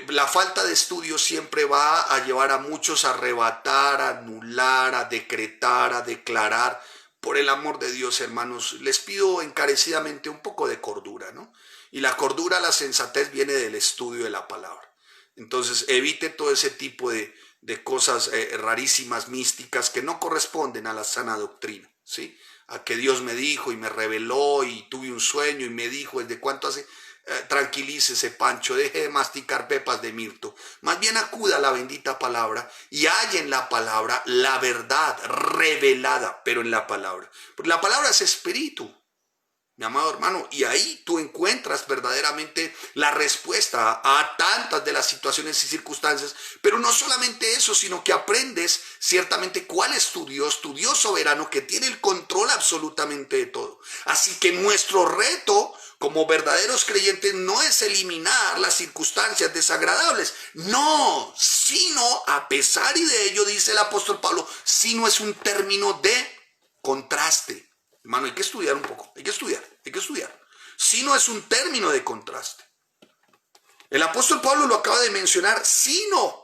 La falta de estudio siempre va a llevar a muchos a arrebatar, a anular, a decretar, a declarar. Por el amor de Dios, hermanos, les pido encarecidamente un poco de cordura, ¿no? Y la cordura, la sensatez viene del estudio de la palabra. Entonces, evite todo ese tipo de cosas rarísimas, místicas, que no corresponden a la sana doctrina, ¿sí? A que Dios me dijo y me reveló y tuve un sueño y me dijo, ¿desde cuánto hace? Tranquilícese, Pancho, deje de masticar pepas de mirto. Más bien acuda a la bendita palabra y haya en la palabra la verdad revelada, pero en la palabra. Porque la palabra es espíritu, mi amado hermano, y ahí tú encuentras verdaderamente la respuesta a tantas de las situaciones y circunstancias. Pero no solamente eso, sino que aprendes ciertamente cuál es tu Dios soberano, que tiene el control absolutamente de todo. Así que nuestro reto como verdaderos creyentes no es eliminar las circunstancias desagradables, no, sino a pesar y de ello, dice el apóstol Pablo, sino es un término de contraste. Hermano, hay que estudiar un poco, hay que estudiar. Sino es un término de contraste. El apóstol Pablo lo acaba de mencionar, sino.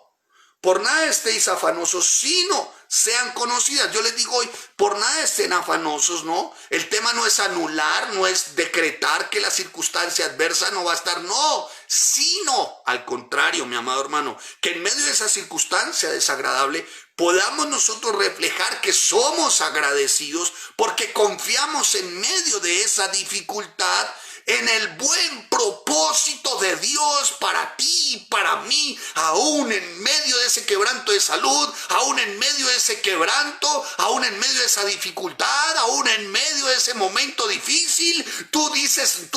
Por nada estéis afanosos, sino sean conocidas. Yo les digo hoy, por nada estén afanosos, ¿no? El tema no es anular, no es decretar que la circunstancia adversa no va a estar, no, sino al contrario, mi amado hermano, que en medio de esa circunstancia desagradable podamos nosotros reflejar que somos agradecidos porque confiamos en medio de esa dificultad en el buen propósito de Dios para ti y para mí, aún en medio de ese quebranto de salud, aún en medio de ese quebranto, aún en medio de esa dificultad, aún en medio de ese momento difícil. Tú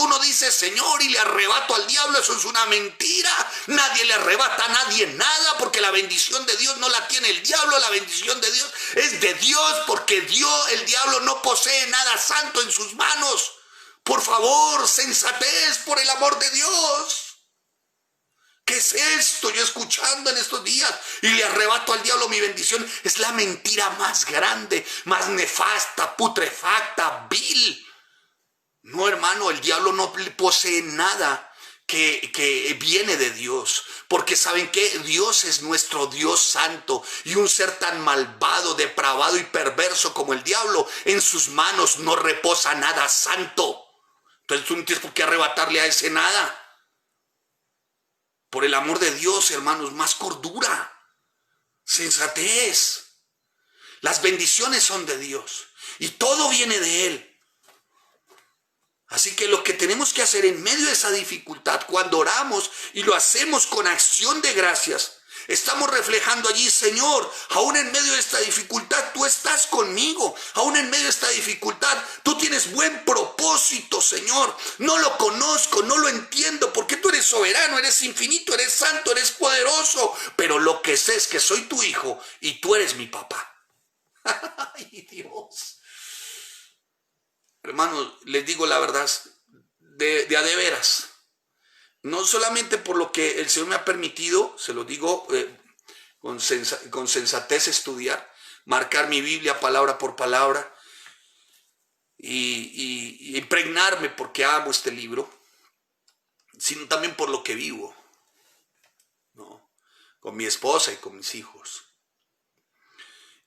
no dices, Señor, y le arrebato al diablo. Eso es una mentira. Nadie le arrebata a nadie nada, porque la bendición de Dios no la tiene el diablo. La bendición de Dios es de Dios, porque el diablo no posee nada santo en sus manos. Por favor, sensatez, por el amor de Dios. ¿Qué es esto? Yo escuchando en estos días, y le arrebato al diablo mi bendición. Es la mentira más grande, más nefasta, putrefacta, vil. No, hermano, el diablo no posee nada que viene de Dios, porque ¿saben qué? Dios es nuestro Dios santo, y un ser tan malvado, depravado y perverso como el diablo, en sus manos no reposa nada santo. Entonces tú no tienes por qué arrebatarle a ese nada. Por el amor de Dios, hermanos, más cordura, sensatez. Las bendiciones son de Dios y todo viene de Él. Así que lo que tenemos que hacer en medio de esa dificultad, cuando oramos y lo hacemos con acción de gracias, estamos reflejando allí, Señor, aún en medio de esta dificultad, tú estás conmigo. Aún en medio de esta dificultad, tú tienes buen propósito, Señor. No lo conozco, no lo entiendo, porque tú eres soberano, eres infinito, eres santo, eres poderoso. Pero lo que sé es que soy tu hijo y tú eres mi papá. Ay, Dios. Hermanos, les digo la verdad, de a de veras. No solamente por lo que el Señor me ha permitido, se lo digo con sensatez, estudiar, marcar mi Biblia palabra por palabra y impregnarme porque amo este libro, sino también por lo que vivo, ¿no? Con mi esposa y con mis hijos.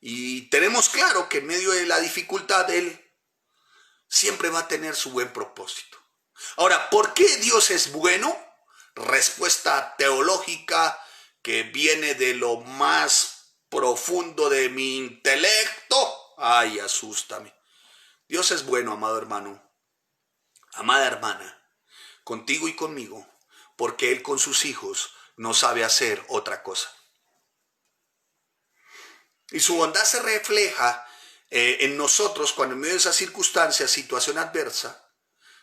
Y tenemos claro que en medio de la dificultad Él siempre va a tener su buen propósito. Ahora, ¿por qué Dios es bueno? Respuesta teológica que viene de lo más profundo de mi intelecto. Ay, asústame. Dios es bueno, amado hermano, amada hermana, contigo y conmigo, porque Él con sus hijos no sabe hacer otra cosa. Y su bondad se refleja en nosotros cuando en medio de esa circunstancia, situación adversa,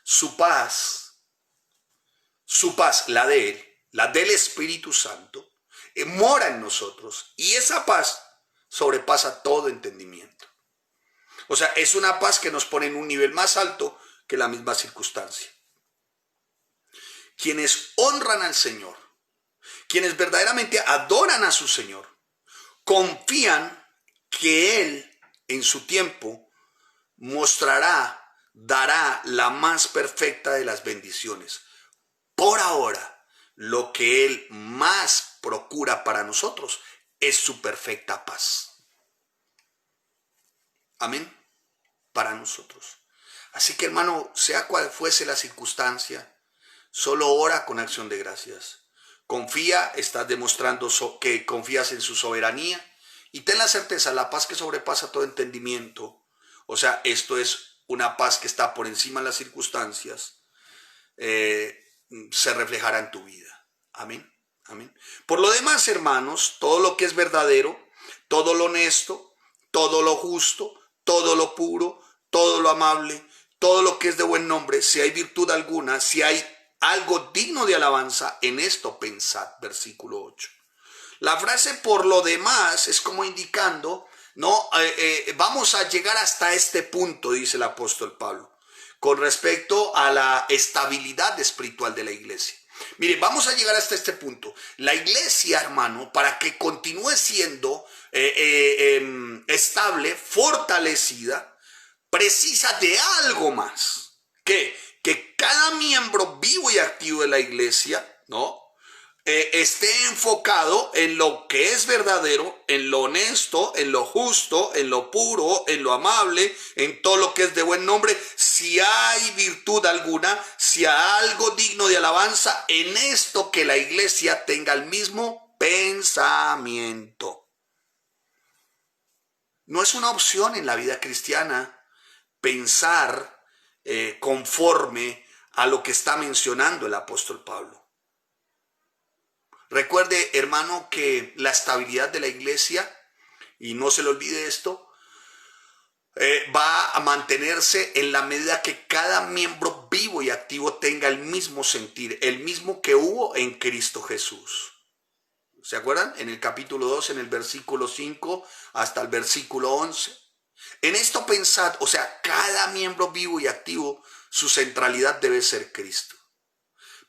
su paz, la de Él, la del Espíritu Santo, mora en nosotros, y esa paz sobrepasa todo entendimiento. O sea, es una paz que nos pone en un nivel más alto que la misma circunstancia. Quienes honran al Señor, quienes verdaderamente adoran a su Señor, confían que Él en su tiempo dará la más perfecta de las bendiciones. Por ahora, lo que Él más procura para nosotros es su perfecta paz. Amén. Para nosotros. Así que, hermano, sea cual fuese la circunstancia, solo ora con acción de gracias. Confía, estás demostrando que confías en su soberanía, y ten la certeza, la paz que sobrepasa todo entendimiento. O sea, esto es una paz que está por encima de las circunstancias. Se reflejará en tu vida. Amén. Amén. Por lo demás, hermanos, todo lo que es verdadero, todo lo honesto, todo lo justo, todo lo puro, todo lo amable, todo lo que es de buen nombre, si hay virtud alguna, si hay algo digno de alabanza, en esto pensad. Versículo 8. La frase por lo demás es como indicando, no, vamos a llegar hasta este punto, dice el apóstol Pablo, con respecto a la estabilidad espiritual de la iglesia. Mire, vamos a llegar hasta este punto. La iglesia, hermano, para que continúe siendo estable, fortalecida, precisa de algo más. Que cada miembro vivo y activo de la iglesia, ¿no? Esté enfocado en lo que es verdadero, en lo honesto, en lo justo, en lo puro, en lo amable, en todo lo que es de buen nombre. Si hay virtud alguna, si hay algo digno de alabanza, en esto que la iglesia tenga el mismo pensamiento. No es una opción en la vida cristiana pensar conforme a lo que está mencionando el apóstol Pablo. Recuerde, hermano, que la estabilidad de la iglesia, y no se le olvide esto, va a mantenerse en la medida que cada miembro vivo y activo tenga el mismo sentir, el mismo que hubo en Cristo Jesús. ¿Se acuerdan? En el capítulo 2, en el versículo 5 hasta el versículo 11. En esto pensad, o sea, cada miembro vivo y activo, su centralidad debe ser Cristo.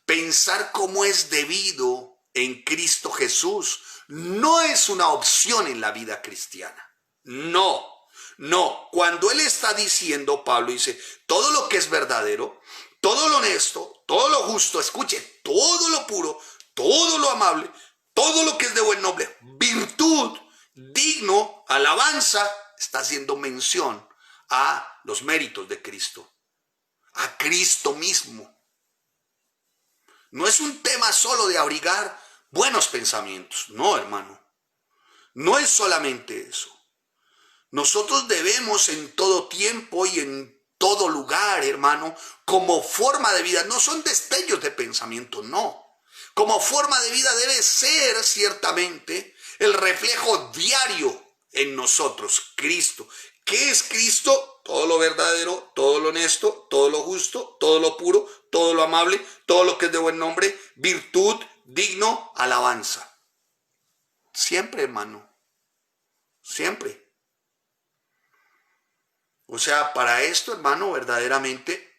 Pensar como es debido en Cristo Jesús no es una opción en la vida cristiana. No. Cuando él está diciendo, Pablo dice, todo lo que es verdadero, todo lo honesto, todo lo justo, escuche, todo lo puro, todo lo amable, todo lo que es de buen nombre, virtud, digno, alabanza, está haciendo mención a los méritos de Cristo, a Cristo mismo. No es un tema solo de abrigar buenos pensamientos, no, hermano. No es solamente eso. Nosotros debemos en todo tiempo y en todo lugar, hermano, como forma de vida, no son destellos de pensamiento, no. Como forma de vida debe ser ciertamente el reflejo diario en nosotros, Cristo. ¿Qué es Cristo? Todo lo verdadero, todo lo honesto, todo lo justo, todo lo puro, todo lo amable, todo lo que es de buen nombre, virtud, digno, alabanza. Siempre, hermano. Siempre. O sea, para esto, hermano, verdaderamente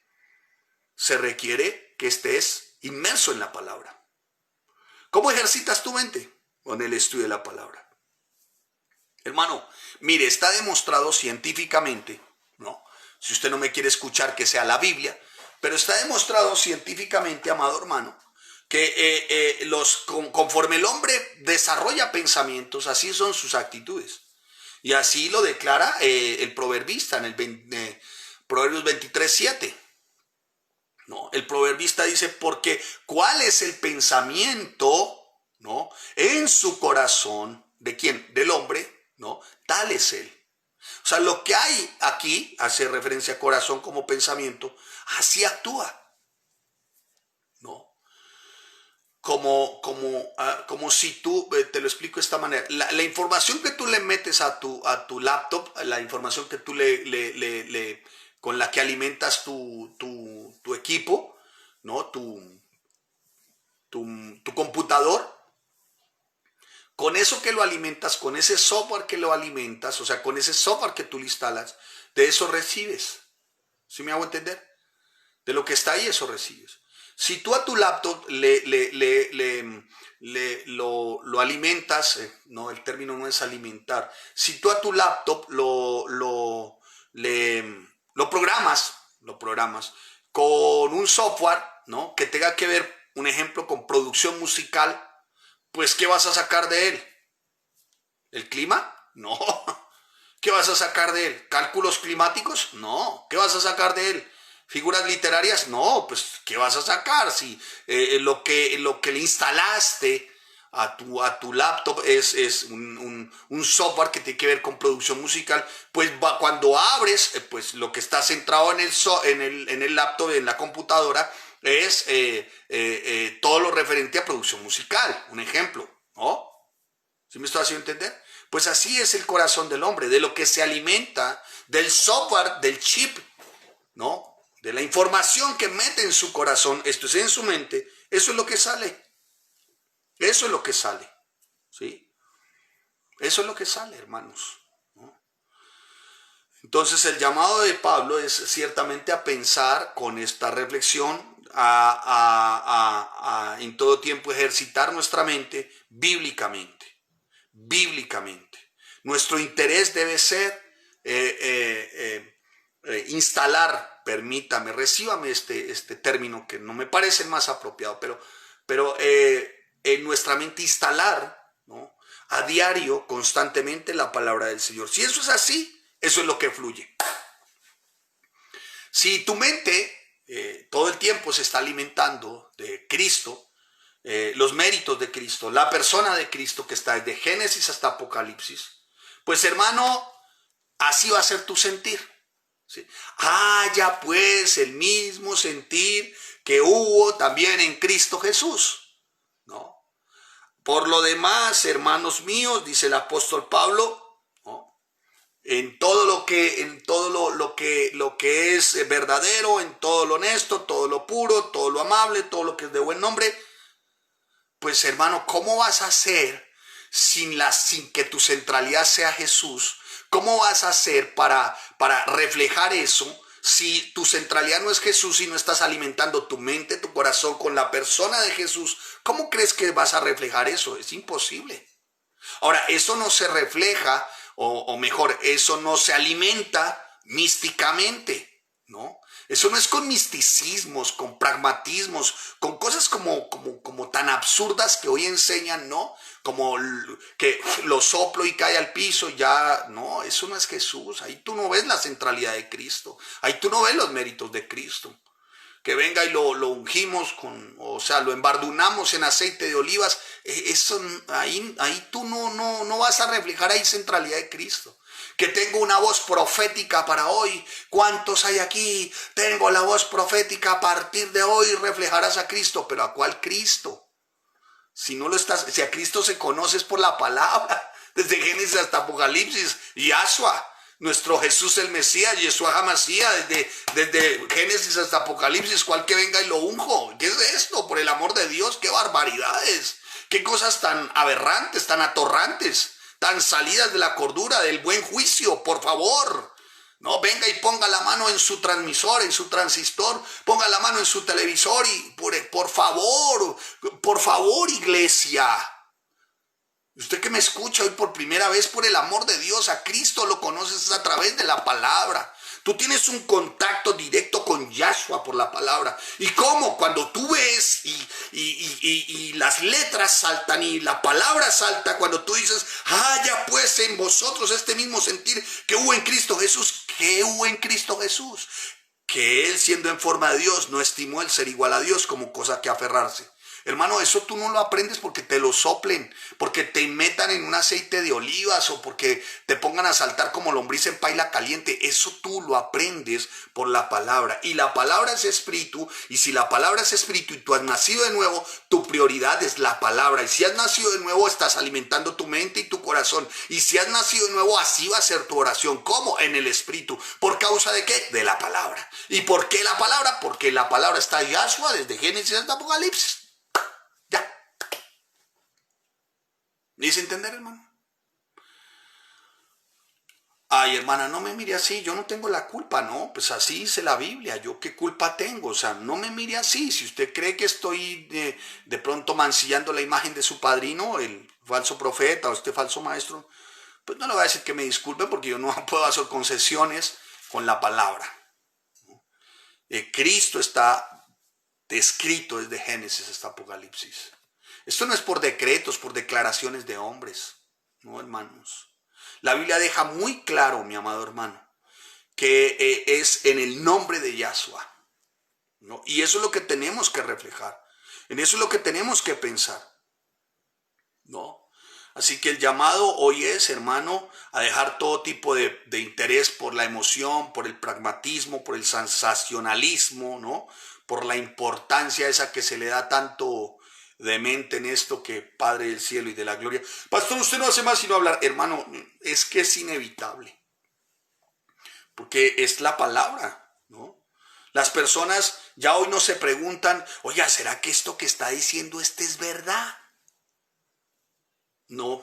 se requiere que estés inmerso en la palabra. ¿Cómo ejercitas tu mente? Con el estudio de la palabra. Hermano, mire, está demostrado científicamente, ¿no? Si usted no me quiere escuchar, que sea la Biblia, pero está demostrado científicamente, amado hermano, que conforme el hombre desarrolla pensamientos, así son sus actitudes. Y así lo declara el proverbista en el Proverbios 23:7. ¿No? El proverbista dice, porque ¿cuál es el pensamiento, ¿no?, en su corazón? ¿De quién? Del hombre, ¿no? Tal es él. O sea, lo que hay aquí hace referencia a corazón como pensamiento, así actúa, ¿no? Como si tú, te lo explico de esta manera, la información que tú le metes a tu laptop, la información que tú con la que alimentas tu equipo, ¿no? Tu computador, con eso que lo alimentas, con ese software que lo alimentas, o sea, con ese software que tú le instalas, de eso recibes. ¿Sí me hago entender? De lo que está ahí, eso recibes. Si tú a tu laptop lo alimentas, no, el término no es alimentar. Si tú a tu laptop lo programas con un software, ¿no?, que tenga que ver, un ejemplo, con producción musical, pues ¿qué vas a sacar de él? ¿El clima? No. ¿Qué vas a sacar de él? ¿Cálculos climáticos? No. ¿Qué vas a sacar de él? ¿Figuras literarias? No, pues ¿qué vas a sacar? Si lo que le instalaste a tu laptop es un software que tiene que ver con producción musical, pues cuando abres, pues lo que está centrado en el laptop, en la computadora, es todo lo referente a producción musical, un ejemplo, ¿no? ¿Sí me estoy haciendo entender? Pues así es el corazón del hombre, de lo que se alimenta, del software, del chip, ¿no?, de la información que mete en su corazón, esto es en su mente, eso es lo que sale. Eso es lo que sale, ¿sí? Eso es lo que sale, hermanos, ¿no? Entonces el llamado de Pablo es ciertamente a pensar con esta reflexión, en todo tiempo ejercitar nuestra mente bíblicamente. Bíblicamente. Nuestro interés debe ser instalar, permítame, recíbame este término que no me parece el más apropiado, pero en nuestra mente instalar, ¿no?, a diario, constantemente la palabra del Señor. Si eso es así, eso es lo que fluye. Si tu mente todo el tiempo se está alimentando de Cristo, los méritos de Cristo, la persona de Cristo que está desde Génesis hasta Apocalipsis, pues hermano, así va a ser tu sentir. ¿Sí? Haya pues el mismo sentir que hubo también en Cristo Jesús, ¿no? Por lo demás, hermanos míos, dice el apóstol Pablo, ¿no?, en todo lo que es verdadero, en todo lo honesto, todo lo puro, todo lo amable, todo lo que es de buen nombre, pues hermano, ¿cómo vas a hacer sin que tu centralidad sea Jesús? ¿Cómo vas a hacer para reflejar eso si tu centralidad no es Jesús y no estás alimentando tu mente, tu corazón con la persona de Jesús? ¿Cómo crees que vas a reflejar eso? Es imposible. Ahora, eso no se refleja, o mejor, eso no se alimenta místicamente, ¿no? Eso no es con misticismos, con pragmatismos, con cosas como tan absurdas que hoy enseñan, ¿no? Como que lo soplo y cae al piso, ya, no, eso no es Jesús. Ahí tú no ves la centralidad de Cristo. Ahí tú no ves los méritos de Cristo. Que venga y lo ungimos o sea, lo embardunamos en aceite de olivas, eso ahí tú no vas a reflejar ahí centralidad de Cristo. Que tengo una voz profética para hoy. ¿Cuántos hay aquí? Tengo la voz profética, a partir de hoy reflejarás a Cristo. ¿Pero a cuál Cristo? Si a Cristo se conoce es por la palabra, desde Génesis hasta Apocalipsis, Yahshua. Nuestro Jesús el Mesías, Yeshua HaMashiach, desde Génesis hasta Apocalipsis, cual que venga y lo unjo. ¿Qué es esto? Por el amor de Dios, qué barbaridades, qué cosas tan aberrantes, tan atorrantes, tan salidas de la cordura, del buen juicio, por favor. No, venga y ponga la mano en su transmisor, en su transistor, ponga la mano en su televisor y por favor, iglesia. Usted que me escucha hoy por primera vez, por el amor de Dios, a Cristo lo conoces a través de la palabra. Tú tienes un contacto directo con Yahshua por la palabra. ¿Y cómo? Cuando tú ves y las letras saltan y la palabra salta, cuando tú dices, haya pues en vosotros este mismo sentir que hubo en Cristo Jesús. ¿Qué hubo en Cristo Jesús? Que Él, siendo en forma de Dios, no estimó el ser igual a Dios como cosa que aferrarse. Hermano, eso tú no lo aprendes porque te lo soplen, porque te metan en un aceite de olivas o porque te pongan a saltar como lombriz en paila caliente. Eso tú lo aprendes por la palabra. Y la palabra es espíritu. Y si la palabra es espíritu y tú has nacido de nuevo, tu prioridad es la palabra. Y si has nacido de nuevo, estás alimentando tu mente y tu corazón. Y si has nacido de nuevo, así va a ser tu oración. ¿Cómo? En el espíritu. ¿Por causa de qué? De la palabra. ¿Y por qué la palabra? Porque la palabra está en Yahshua desde Génesis hasta Apocalipsis. Ya. ¿Me hice entender, hermano? Ay, hermana, no me mire así, yo no tengo la culpa, no, pues así dice la Biblia, yo qué culpa tengo, o sea, no me mire así. Si usted cree que estoy de pronto mancillando la imagen de su padrino, el falso profeta o este falso maestro, pues no le voy a decir que me disculpe porque yo no puedo hacer concesiones con la palabra. Cristo está descrito desde Génesis hasta Apocalipsis. Esto no es por decretos, por declaraciones de hombres, no, hermanos. La Biblia deja muy claro, mi amado hermano, que es en el nombre de Yahshua, ¿no? Y eso es lo que tenemos que reflejar, en eso es lo que tenemos que pensar, ¿no? Así que el llamado hoy es, hermano, a dejar todo tipo de interés por la emoción, por el pragmatismo, por el sensacionalismo, ¿no? Por la importancia esa que se le da tanto de mente en esto que Padre del cielo y de la gloria. Pastor, usted no hace más sino hablar. Hermano, es que es inevitable, porque es la palabra, ¿no? Las personas ya hoy no se preguntan, oye, ¿será que esto que está diciendo es verdad? No.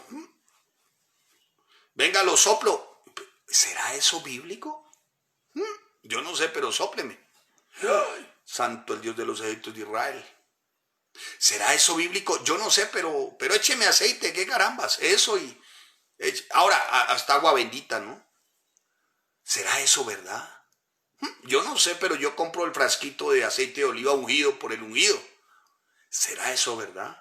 Venga, lo soplo. ¿Será eso bíblico? Yo no sé, pero sópleme. Ay, santo el Dios de los ejércitos de Israel. ¿Será eso bíblico? Yo no sé, pero écheme aceite, qué carambas. Eso ahora, hasta agua bendita, ¿no? ¿Será eso verdad? Yo no sé, pero yo compro el frasquito de aceite de oliva ungido por el ungido. ¿Será eso verdad?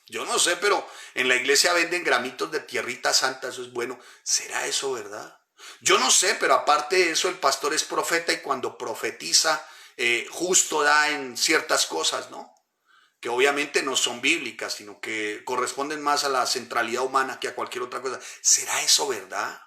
Yo no sé, pero en la iglesia venden gramitos de tierrita santa, eso es bueno. ¿Será eso verdad? Yo no sé, pero aparte de eso, el pastor es profeta y cuando profetiza, justo da en ciertas cosas, ¿no? Que obviamente no son bíblicas, sino que corresponden más a la centralidad humana que a cualquier otra cosa. ¿Será eso verdad?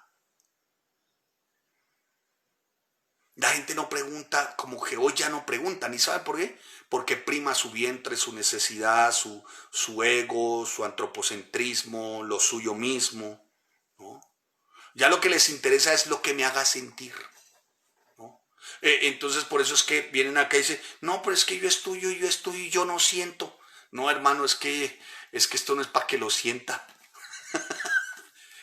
La gente no pregunta, como que hoy ya no preguntan, ¿y sabe por qué? Porque prima su vientre, su necesidad, su ego, su antropocentrismo, lo suyo mismo, ¿no? Ya lo que les interesa es lo que me haga sentir, ¿no? Entonces por eso es que vienen acá y dicen, no, pero es que yo estudio, yo no siento. No, hermano, es que esto no es para que lo sienta,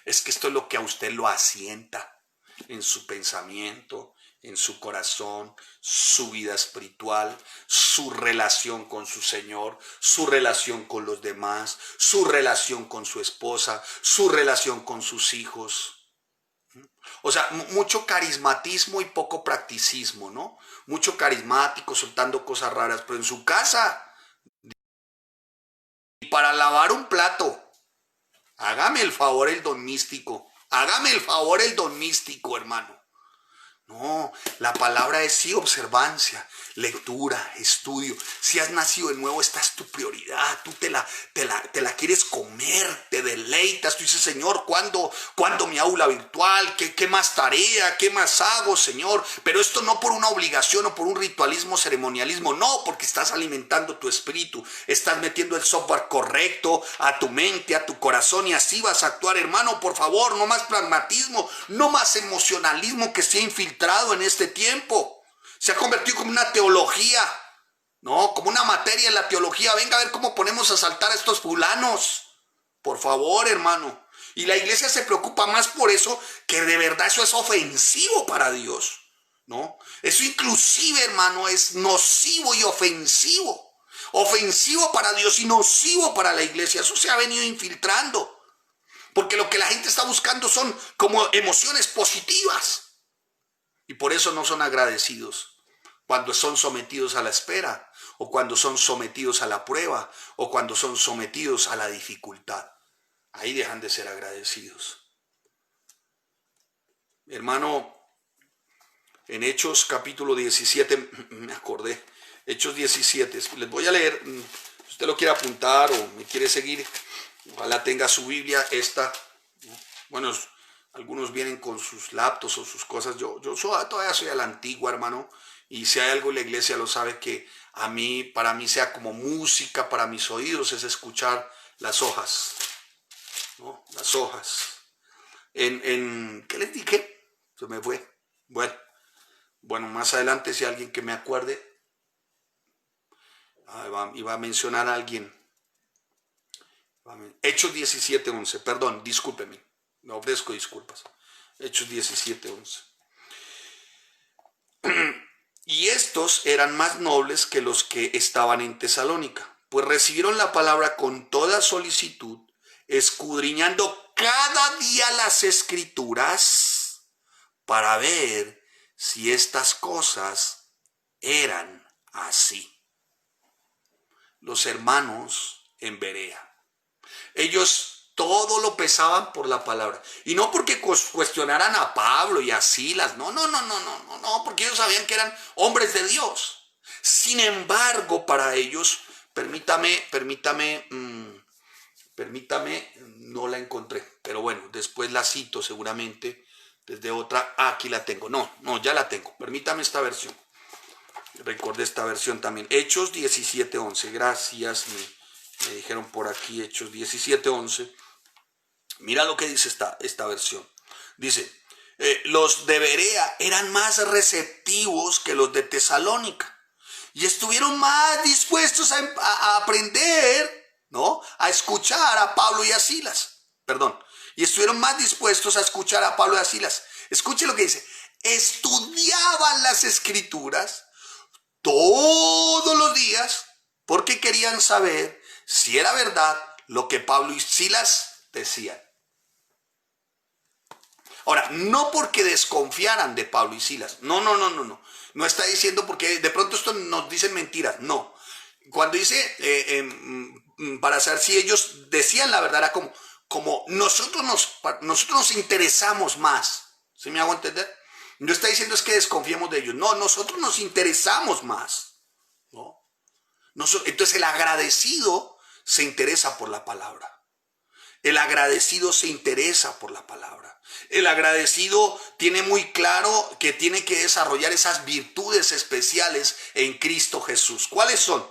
es que esto es lo que a usted lo asienta en su pensamiento, en su corazón, su vida espiritual, su relación con su Señor, su relación con los demás, su relación con su esposa, su relación con sus hijos. O sea, mucho carismatismo y poco practicismo, ¿no? Mucho carismático soltando cosas raras, pero en su casa, y para lavar un plato, hágame el favor el don místico, hágame el favor el don místico, hermano. No, la palabra es sí observancia, lectura, estudio. Si has nacido de nuevo, esta es tu prioridad. Tú te la quieres comer, te deleitas. Tú dices, Señor, ¿cuándo mi aula virtual? ¿Qué más tarea? ¿Qué más hago, Señor? Pero esto no por una obligación o por un ritualismo, ceremonialismo. No, porque estás alimentando tu espíritu. Estás metiendo el software correcto a tu mente, a tu corazón y así vas a actuar, hermano. Por favor, no más pragmatismo, no más emocionalismo que se ha infiltrado en este tiempo. Se ha convertido como una teología, ¿no? Como una materia en la teología. Venga a ver cómo ponemos a saltar a estos fulanos. Por favor, hermano. Y la iglesia se preocupa más por eso, que de verdad eso es ofensivo para Dios, ¿no? Eso inclusive, hermano, es nocivo y ofensivo. Ofensivo para Dios y nocivo para la iglesia. Eso se ha venido infiltrando. Porque lo que la gente está buscando son como emociones positivas. Y por eso no son agradecidos cuando son sometidos a la espera, o cuando son sometidos a la prueba, o cuando son sometidos a la dificultad. Ahí dejan de ser agradecidos. Hermano, en Hechos capítulo 17, me acordé, Hechos 17, les voy a leer, si usted lo quiere apuntar o me quiere seguir, ojalá tenga su Biblia, bueno, algunos vienen con sus laptops o sus cosas. Yo todavía soy a la antigua, hermano. Y si hay algo en la iglesia lo sabe que para mí sea como música para mis oídos, es escuchar las hojas, ¿no? Las hojas. ¿Qué les dije? Se me fue. Bueno, más adelante si alguien que me acuerde, iba a mencionar a alguien. Hechos 17:11, perdón, discúlpeme. Me ofrezco disculpas. Hechos 17:11. Y estos eran más nobles que los que estaban en Tesalónica, pues recibieron la palabra con toda solicitud, escudriñando cada día las escrituras para ver si estas cosas eran así. Los hermanos en Berea, ellos todo lo pesaban por la palabra. Y no porque cuestionaran a Pablo y a Silas. No, porque ellos sabían que eran hombres de Dios. Sin embargo, para ellos, permítame, no la encontré. Pero bueno, después la cito seguramente desde otra. Aquí la tengo. No, ya la tengo. Permítame esta versión. Recordé esta versión también. Hechos 17:11. Gracias, me dijeron por aquí, Hechos 17:11. Mira lo que dice esta versión. Dice, los de Berea eran más receptivos que los de Tesalónica y estuvieron más dispuestos a aprender, ¿no? A escuchar a Pablo y a Silas. Perdón. Y estuvieron más dispuestos a escuchar a Pablo y a Silas. Escuche lo que dice. Estudiaban las escrituras todos los días porque querían saber si era verdad lo que Pablo y Silas decían. Ahora, no porque desconfiaran de Pablo y Silas. No, no, no, no, no. No está diciendo porque de pronto esto nos dicen mentiras. No. Cuando dice para saber si ellos decían la verdad, era como nosotros nos interesamos más. ¿Sí me hago entender? No está diciendo es que desconfiemos de ellos. No, nosotros nos interesamos más. ¿No? Entonces el agradecido se interesa por la palabra. El agradecido se interesa por la palabra. El agradecido tiene muy claro que tiene que desarrollar esas virtudes especiales en Cristo Jesús. ¿Cuáles son?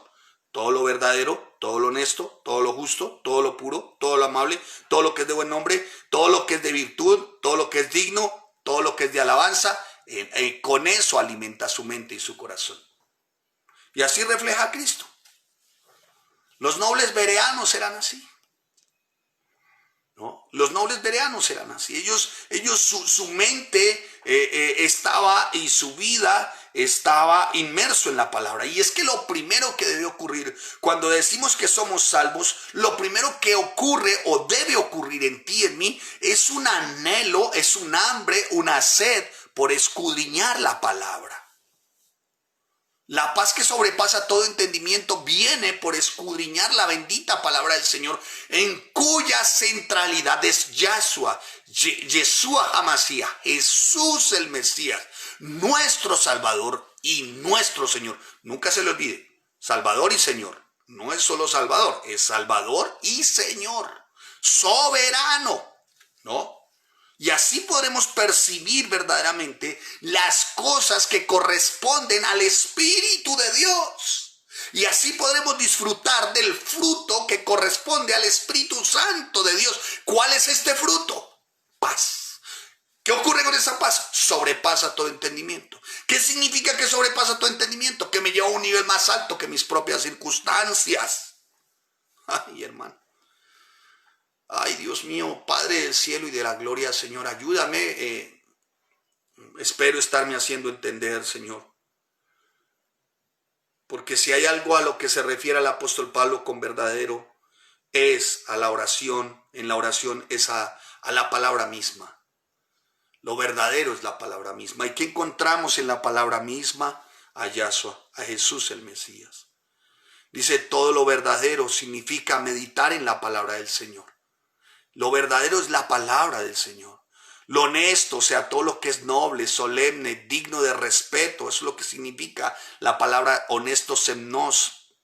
Todo lo verdadero, todo lo honesto, todo lo justo, todo lo puro, todo lo amable, todo lo que es de buen nombre, todo lo que es de virtud, todo lo que es digno, todo lo que es de alabanza. Con eso alimenta su mente y su corazón. Y así refleja a Cristo. Los nobles bereanos eran así. ¿No? Los nobles bereanos eran así. Su mente estaba y su vida estaba inmerso en la palabra. Y es que lo primero que debe ocurrir cuando decimos que somos salvos, lo primero que ocurre o debe ocurrir en ti y en mí es un anhelo, es un hambre, una sed por escudriñar la palabra. La paz que sobrepasa todo entendimiento viene por escudriñar la bendita palabra del Señor, en cuya centralidad es Yahshua HaMashiach, Jesús el Mesías, nuestro Salvador y nuestro Señor. Nunca se le olvide, Salvador y Señor. No es solo Salvador, es Salvador y Señor, soberano, ¿no? Y así podremos percibir verdaderamente las cosas que corresponden al Espíritu de Dios. Y así podremos disfrutar del fruto que corresponde al Espíritu Santo de Dios. ¿Cuál es este fruto? Paz. ¿Qué ocurre con esa paz? Sobrepasa todo entendimiento. ¿Qué significa que sobrepasa todo entendimiento? Que me lleva a un nivel más alto que mis propias circunstancias. Ay, hermano. Ay, Dios mío, Padre del cielo y de la gloria, Señor, ayúdame. Espero estarme haciendo entender, Señor. Porque si hay algo a lo que se refiere el apóstol Pablo con verdadero, es a la oración. En la oración es a la palabra misma. Lo verdadero es la palabra misma. ¿Y qué encontramos en la palabra misma? A Yahshua, a Jesús el Mesías. Dice, todo lo verdadero significa meditar en la palabra del Señor. Lo verdadero es la palabra del Señor. Lo honesto, o sea, todo lo que es noble, solemne, digno de respeto, eso es lo que significa la palabra honesto, semnos.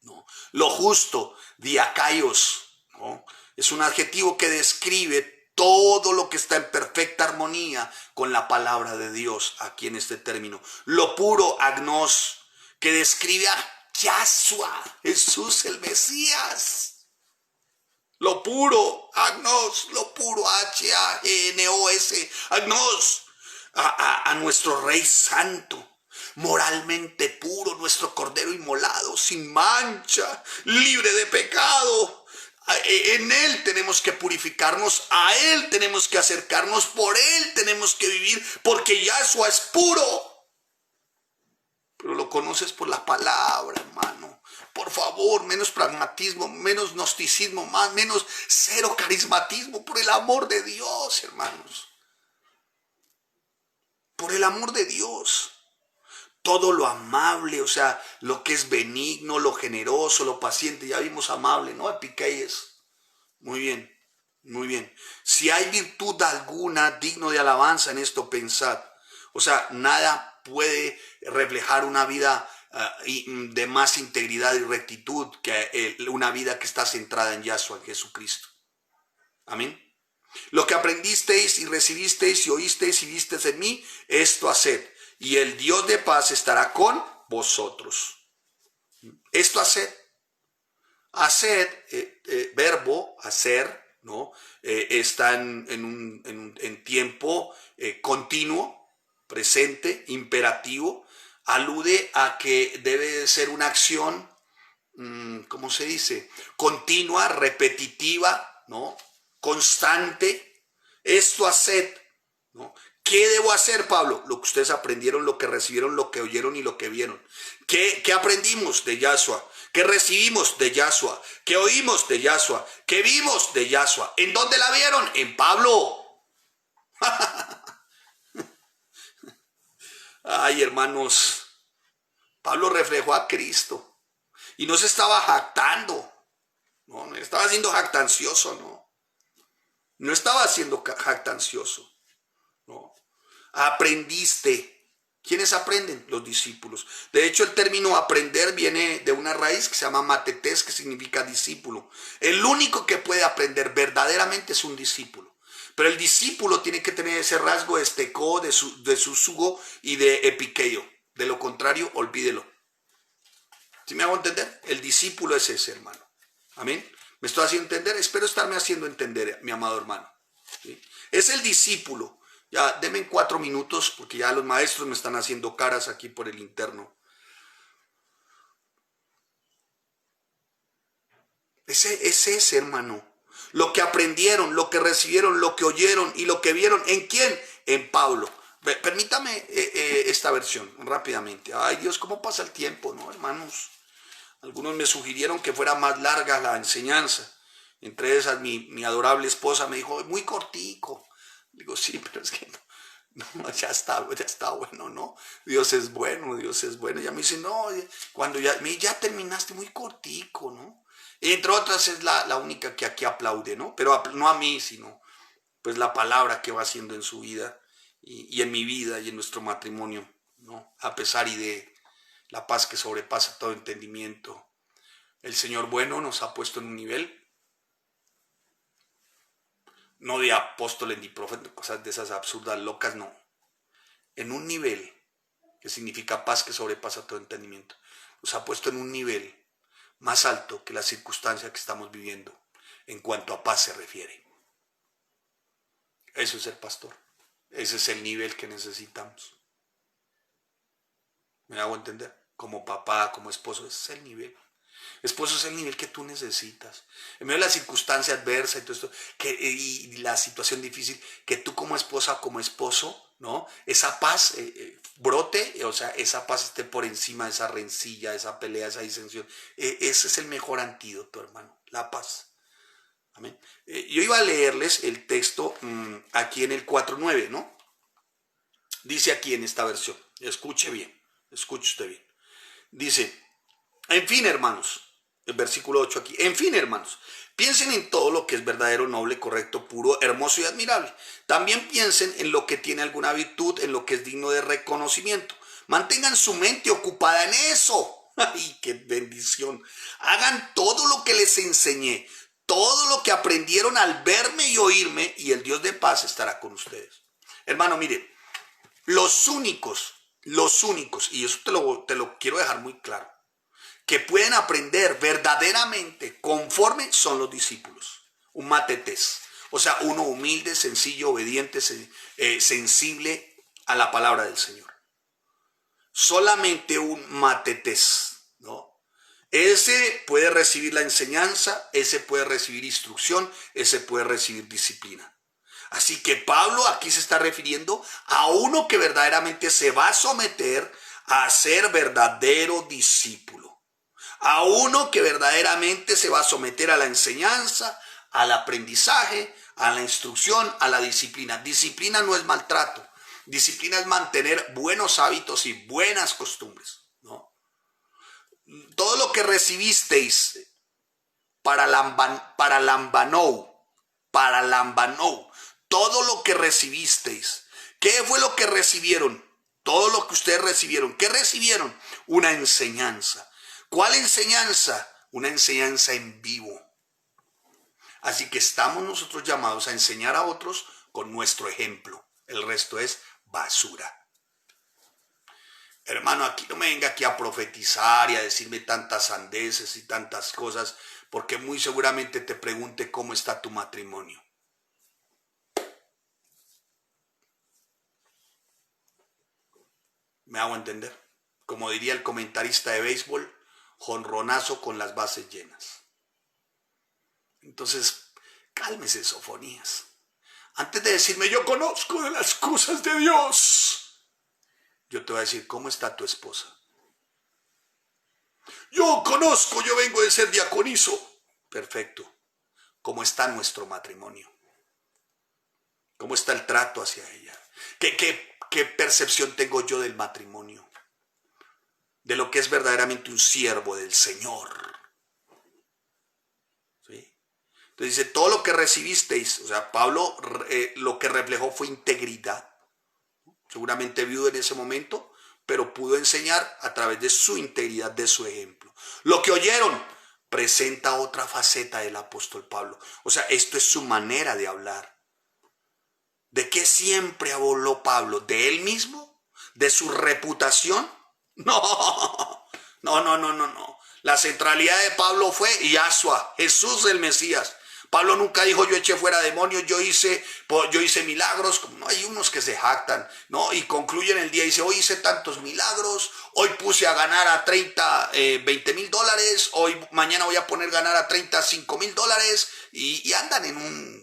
¿No? Lo justo, diakaios, ¿no? Es un adjetivo que describe todo lo que está en perfecta armonía con la palabra de Dios aquí en este término. Lo puro, agnos, que describe a Yahshua, Jesús el Mesías. Lo puro, agnos, lo puro, H-A-N-O-S, agnos, a nuestro Rey Santo, moralmente puro, nuestro Cordero inmolado, sin mancha, libre de pecado. En Él tenemos que purificarnos, a Él tenemos que acercarnos, por Él tenemos que vivir, porque Yahshua es puro. Pero lo conoces por la palabra, hermano. Por favor, menos pragmatismo, menos gnosticismo, menos cero carismatismo, por el amor de Dios, hermanos. Por el amor de Dios. Todo lo amable, o sea, lo que es benigno, lo generoso, lo paciente. Ya vimos amable, ¿no? Epiqueies. Muy bien, muy bien. Si hay virtud alguna digno de alabanza en esto, pensad. O sea, nada puede reflejar una vida de más integridad y rectitud que una vida que está centrada en Yahshua, en Jesucristo. Amén. Lo que aprendisteis y recibisteis y oísteis y visteis en mí, esto haced, y el Dios de paz estará con vosotros. Esto haced. Haced, verbo, hacer, ¿no? Está en tiempo continuo, presente, imperativo, alude a que debe ser una acción, ¿cómo se dice? Continua, repetitiva, ¿no? Constante. Esto haced, ¿no? ¿Qué debo hacer, Pablo? Lo que ustedes aprendieron, lo que recibieron, lo que oyeron y lo que vieron. ¿Qué aprendimos de Yahshua? ¿Qué recibimos de Yahshua? ¿Qué oímos de Yahshua? ¿Qué vimos de Yahshua? ¿En dónde la vieron? En Pablo. Ay, hermanos, Pablo reflejó a Cristo y no se estaba jactando, no estaba siendo jactancioso, no estaba siendo jactancioso, no. Aprendiste. ¿Quiénes aprenden? Los discípulos. De hecho, el término aprender viene de una raíz que se llama matetes, que significa discípulo. El único que puede aprender verdaderamente es un discípulo. Pero el discípulo tiene que tener ese rasgo de estecó, de susugo y de epiqueio. De lo contrario, olvídelo. ¿Sí me hago entender? El discípulo es ese, hermano. Amén. ¿Me estoy haciendo entender? Espero estarme haciendo entender, mi amado hermano. ¿Sí? Es el discípulo. Ya, denme 4 minutos porque ya los maestros me están haciendo caras aquí por el interno. Es ese, hermano. Lo que aprendieron, lo que recibieron, lo que oyeron y lo que vieron. ¿En quién? En Pablo. Permítame esta versión rápidamente. Ay, Dios, ¿cómo pasa el tiempo, no, hermanos? Algunos me sugirieron que fuera más larga la enseñanza. Entre esas, mi adorable esposa me dijo, muy cortico. Digo, sí, pero es que no, ya está bueno, ¿no? Dios es bueno, Dios es bueno. Ya me dice, no, cuando ya terminaste muy cortico, ¿no? Y entre otras es la única que aquí aplaude, ¿no? Pero no a mí, sino pues la palabra que va haciendo en su vida y en mi vida y en nuestro matrimonio, ¿no? A pesar y de la paz que sobrepasa todo entendimiento. El Señor bueno nos ha puesto en un nivel, no de apóstoles ni profetas, cosas de esas absurdas, locas, no. En un nivel que significa paz que sobrepasa todo entendimiento. Nos ha puesto en un nivel más alto que la circunstancia que estamos viviendo en cuanto a paz se refiere. Eso es el pastor. Ese es el nivel que necesitamos. ¿Me hago entender? Como papá, como esposo, ese es el nivel. Esposo es el nivel que tú necesitas. En medio de la circunstancia adversa y todo esto, y la situación difícil, que tú como esposa, como esposo, ¿no? Esa paz brote, o sea, esa paz esté por encima de esa rencilla, esa pelea, esa disensión. Ese es el mejor antídoto, hermano, la paz. Amén. Yo iba a leerles el texto aquí en el 4:9, ¿no? Dice aquí en esta versión, escuche usted bien. Dice, en fin, hermanos, el versículo 8 aquí, en fin, hermanos, piensen en todo lo que es verdadero, noble, correcto, puro, hermoso y admirable. También piensen en lo que tiene alguna virtud, en lo que es digno de reconocimiento. Mantengan su mente ocupada en eso. ¡Ay, qué bendición! Hagan todo lo que les enseñé, todo lo que aprendieron al verme y oírme, y el Dios de paz estará con ustedes. Hermano, mire, los únicos, y eso te lo quiero dejar muy claro, que pueden aprender verdaderamente conforme son los discípulos. Un matetés. O sea, uno humilde, sencillo, obediente, sensible a la palabra del Señor. Solamente un matetés, ¿no? Ese puede recibir la enseñanza, ese puede recibir instrucción, ese puede recibir disciplina. Así que Pablo aquí se está refiriendo a uno que verdaderamente se va a someter a ser verdadero discípulo. A uno que verdaderamente se va a someter a la enseñanza, al aprendizaje, a la instrucción, a la disciplina. Disciplina no es maltrato. Disciplina es mantener buenos hábitos y buenas costumbres, ¿no? Todo lo que recibisteis para lambanou, todo lo que recibisteis. ¿Qué fue lo que recibieron? Todo lo que ustedes recibieron. ¿Qué recibieron? Una enseñanza. ¿Cuál enseñanza? Una enseñanza en vivo. Así que estamos nosotros llamados a enseñar a otros con nuestro ejemplo. El resto es basura. Hermano, aquí no me venga aquí a profetizar y a decirme tantas sandeces y tantas cosas, porque muy seguramente te pregunte cómo está tu matrimonio. ¿Me hago entender? Como diría el comentarista de béisbol, jonronazo con las bases llenas. Entonces, cálmese, Sofonías. Antes de decirme, yo conozco de las cosas de Dios, yo te voy a decir, ¿cómo está tu esposa? Yo conozco, yo vengo de ser diaconizo. Perfecto. ¿Cómo está nuestro matrimonio? ¿Cómo está el trato hacia ella? ¿Qué percepción tengo yo del matrimonio? De lo que es verdaderamente un siervo del Señor. ¿Sí? Entonces dice, todo lo que recibisteis, o sea, Pablo lo que reflejó fue integridad. Seguramente viudo en ese momento, pero pudo enseñar a través de su integridad, de su ejemplo. Lo que oyeron presenta otra faceta del apóstol Pablo. O sea, esto es su manera de hablar. ¿De qué siempre habló Pablo? ¿De él mismo? ¿De su reputación? No, no. La centralidad de Pablo fue Yahshua, Jesús el Mesías. Pablo nunca dijo, yo eché fuera demonios, yo hice milagros. No, hay unos que se jactan, ¿no? Y concluyen el día y dice, hoy hice tantos milagros, hoy puse a ganar a 20 mil dólares, mañana voy a poner ganar a 35 mil dólares, y andan en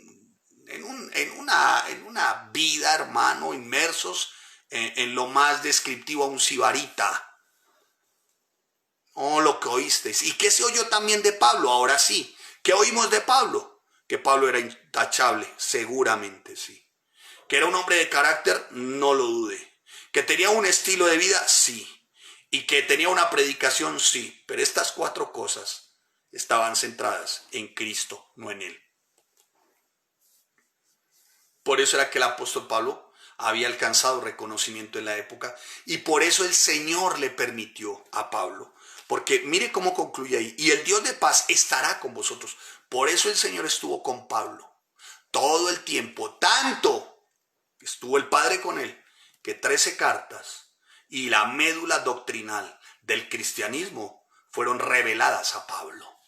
una vida, hermano, inmersos en lo más descriptivo a un sibarita. Oh, lo que oísteis. ¿Y qué se oyó también de Pablo? Ahora sí. ¿Qué oímos de Pablo? Que Pablo era intachable, seguramente sí. Que era un hombre de carácter, no lo dude. Que tenía un estilo de vida, sí. Y que tenía una predicación, sí. Pero estas 4 cosas estaban centradas en Cristo, no en él. Por eso era que el apóstol Pablo había alcanzado reconocimiento en la época, y por eso el Señor le permitió a Pablo. Porque mire cómo concluye ahí. Y el Dios de paz estará con vosotros. Por eso el Señor estuvo con Pablo todo el tiempo. Tanto estuvo el Padre con él, que 13 cartas y la médula doctrinal del cristianismo fueron reveladas a Pablo.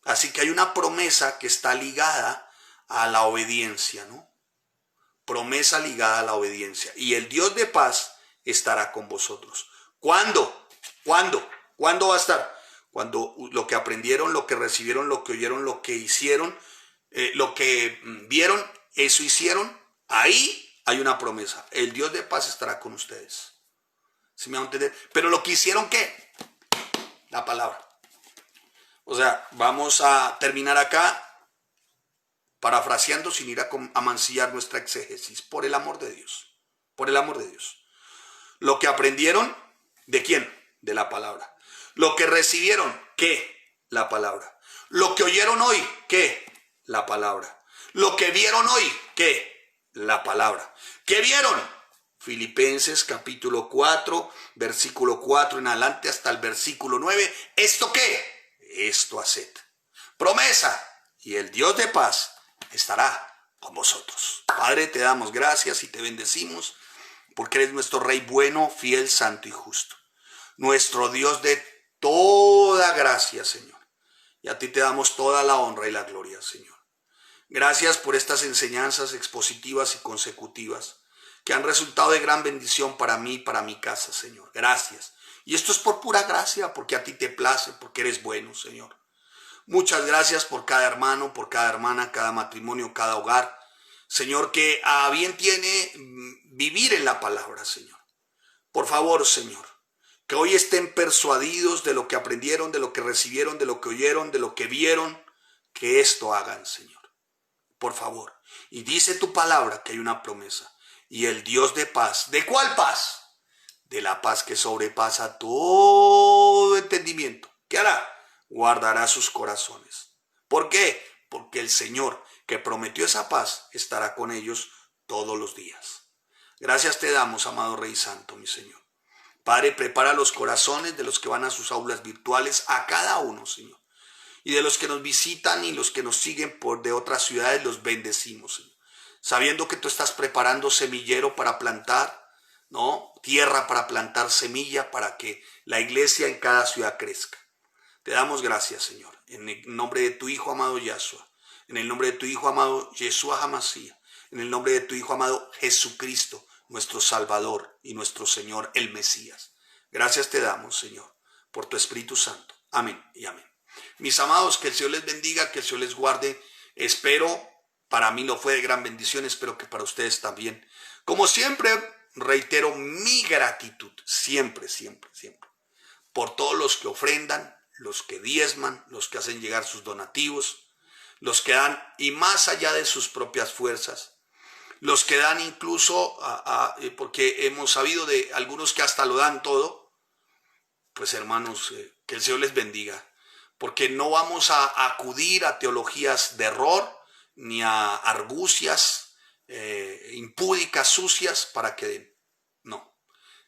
Así que hay una promesa que está ligada a la obediencia, ¿no? Promesa ligada a la obediencia. Y el Dios de paz estará con vosotros. ¿Cuándo? ¿Cuándo va a estar? Cuando lo que aprendieron, lo que recibieron, lo que oyeron, lo que hicieron, lo que vieron, eso hicieron. Ahí hay una promesa. El Dios de paz estará con ustedes. ¿Sí me van a entender? Pero lo que hicieron, ¿qué? La palabra. O sea, vamos a terminar acá parafraseando sin ir a mancillar nuestra exégesis. Por el amor de Dios. Por el amor de Dios. Lo que aprendieron, ¿de quién? De la palabra. Lo que recibieron, ¿qué? La palabra. Lo que oyeron hoy, ¿qué? La palabra. Lo que vieron hoy, ¿qué? La palabra. ¿Qué vieron? Filipenses capítulo 4, versículo 4 en adelante hasta el versículo 9. ¿Esto qué? Esto haced. Promesa. Y el Dios de paz estará con vosotros. Padre, te damos gracias y te bendecimos porque eres nuestro Rey bueno, fiel, santo y justo. Nuestro Dios de toda gracia, Señor. Y a ti te damos toda la honra y la gloria, Señor. Gracias por estas enseñanzas expositivas y consecutivas que han resultado de gran bendición para mí y para mi casa, Señor. Gracias. Y esto es por pura gracia, porque a ti te place, porque eres bueno, Señor. Muchas gracias por cada hermano, por cada hermana, cada matrimonio, cada hogar. Señor, que a bien tiene vivir en la palabra, Señor. Por favor, Señor, que hoy estén persuadidos de lo que aprendieron, de lo que recibieron, de lo que oyeron, de lo que vieron, que esto hagan, Señor. Por favor. Y dice tu palabra que hay una promesa. Y el Dios de paz, ¿de cuál paz? De la paz que sobrepasa todo entendimiento. ¿Qué hará? Guardará sus corazones. ¿Por qué? Porque el Señor que prometió esa paz estará con ellos todos los días. Gracias te damos, amado Rey Santo, mi Señor. Padre, prepara los corazones de los que van a sus aulas virtuales, a cada uno, Señor. Y de los que nos visitan y los que nos siguen de otras ciudades, los bendecimos, Señor. Sabiendo que tú estás preparando semillero para plantar, ¿no? Tierra para plantar semilla para que la iglesia en cada ciudad crezca. Te damos gracias, Señor, en el nombre de tu Hijo amado Yahshua, en el nombre de tu Hijo amado Yeshua HaMashiach, en el nombre de tu Hijo amado Jesucristo, nuestro Salvador y nuestro Señor, el Mesías. Gracias te damos, Señor, por tu Espíritu Santo. Amén y amén. Mis amados, que el Señor les bendiga, que el Señor les guarde. Espero, para mí lo fue de gran bendición, espero que para ustedes también. Como siempre, reitero mi gratitud, siempre, por todos los que ofrendan, los que diezman, los que hacen llegar sus donativos, los que dan y más allá de sus propias fuerzas, los que dan incluso, porque hemos sabido de algunos que hasta lo dan todo. Pues hermanos, que el Señor les bendiga, porque no vamos a acudir a teologías de error, ni a argucias impúdicas, sucias, para que den. No,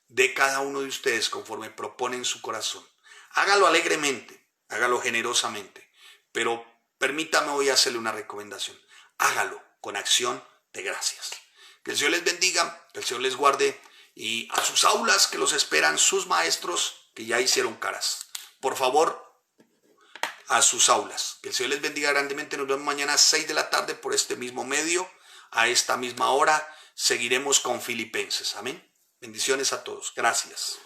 de cada uno de ustedes conforme propone en su corazón. Hágalo alegremente, hágalo generosamente, pero permítame hoy hacerle una recomendación. Hágalo con acción de gracias. Que el Señor les bendiga, que el Señor les guarde, y a sus aulas que los esperan sus maestros que ya hicieron caras. Por favor, a sus aulas. Que el Señor les bendiga grandemente. Nos vemos mañana a 6 de la tarde por este mismo medio. A esta misma hora seguiremos con Filipenses. Amén. Bendiciones a todos. Gracias.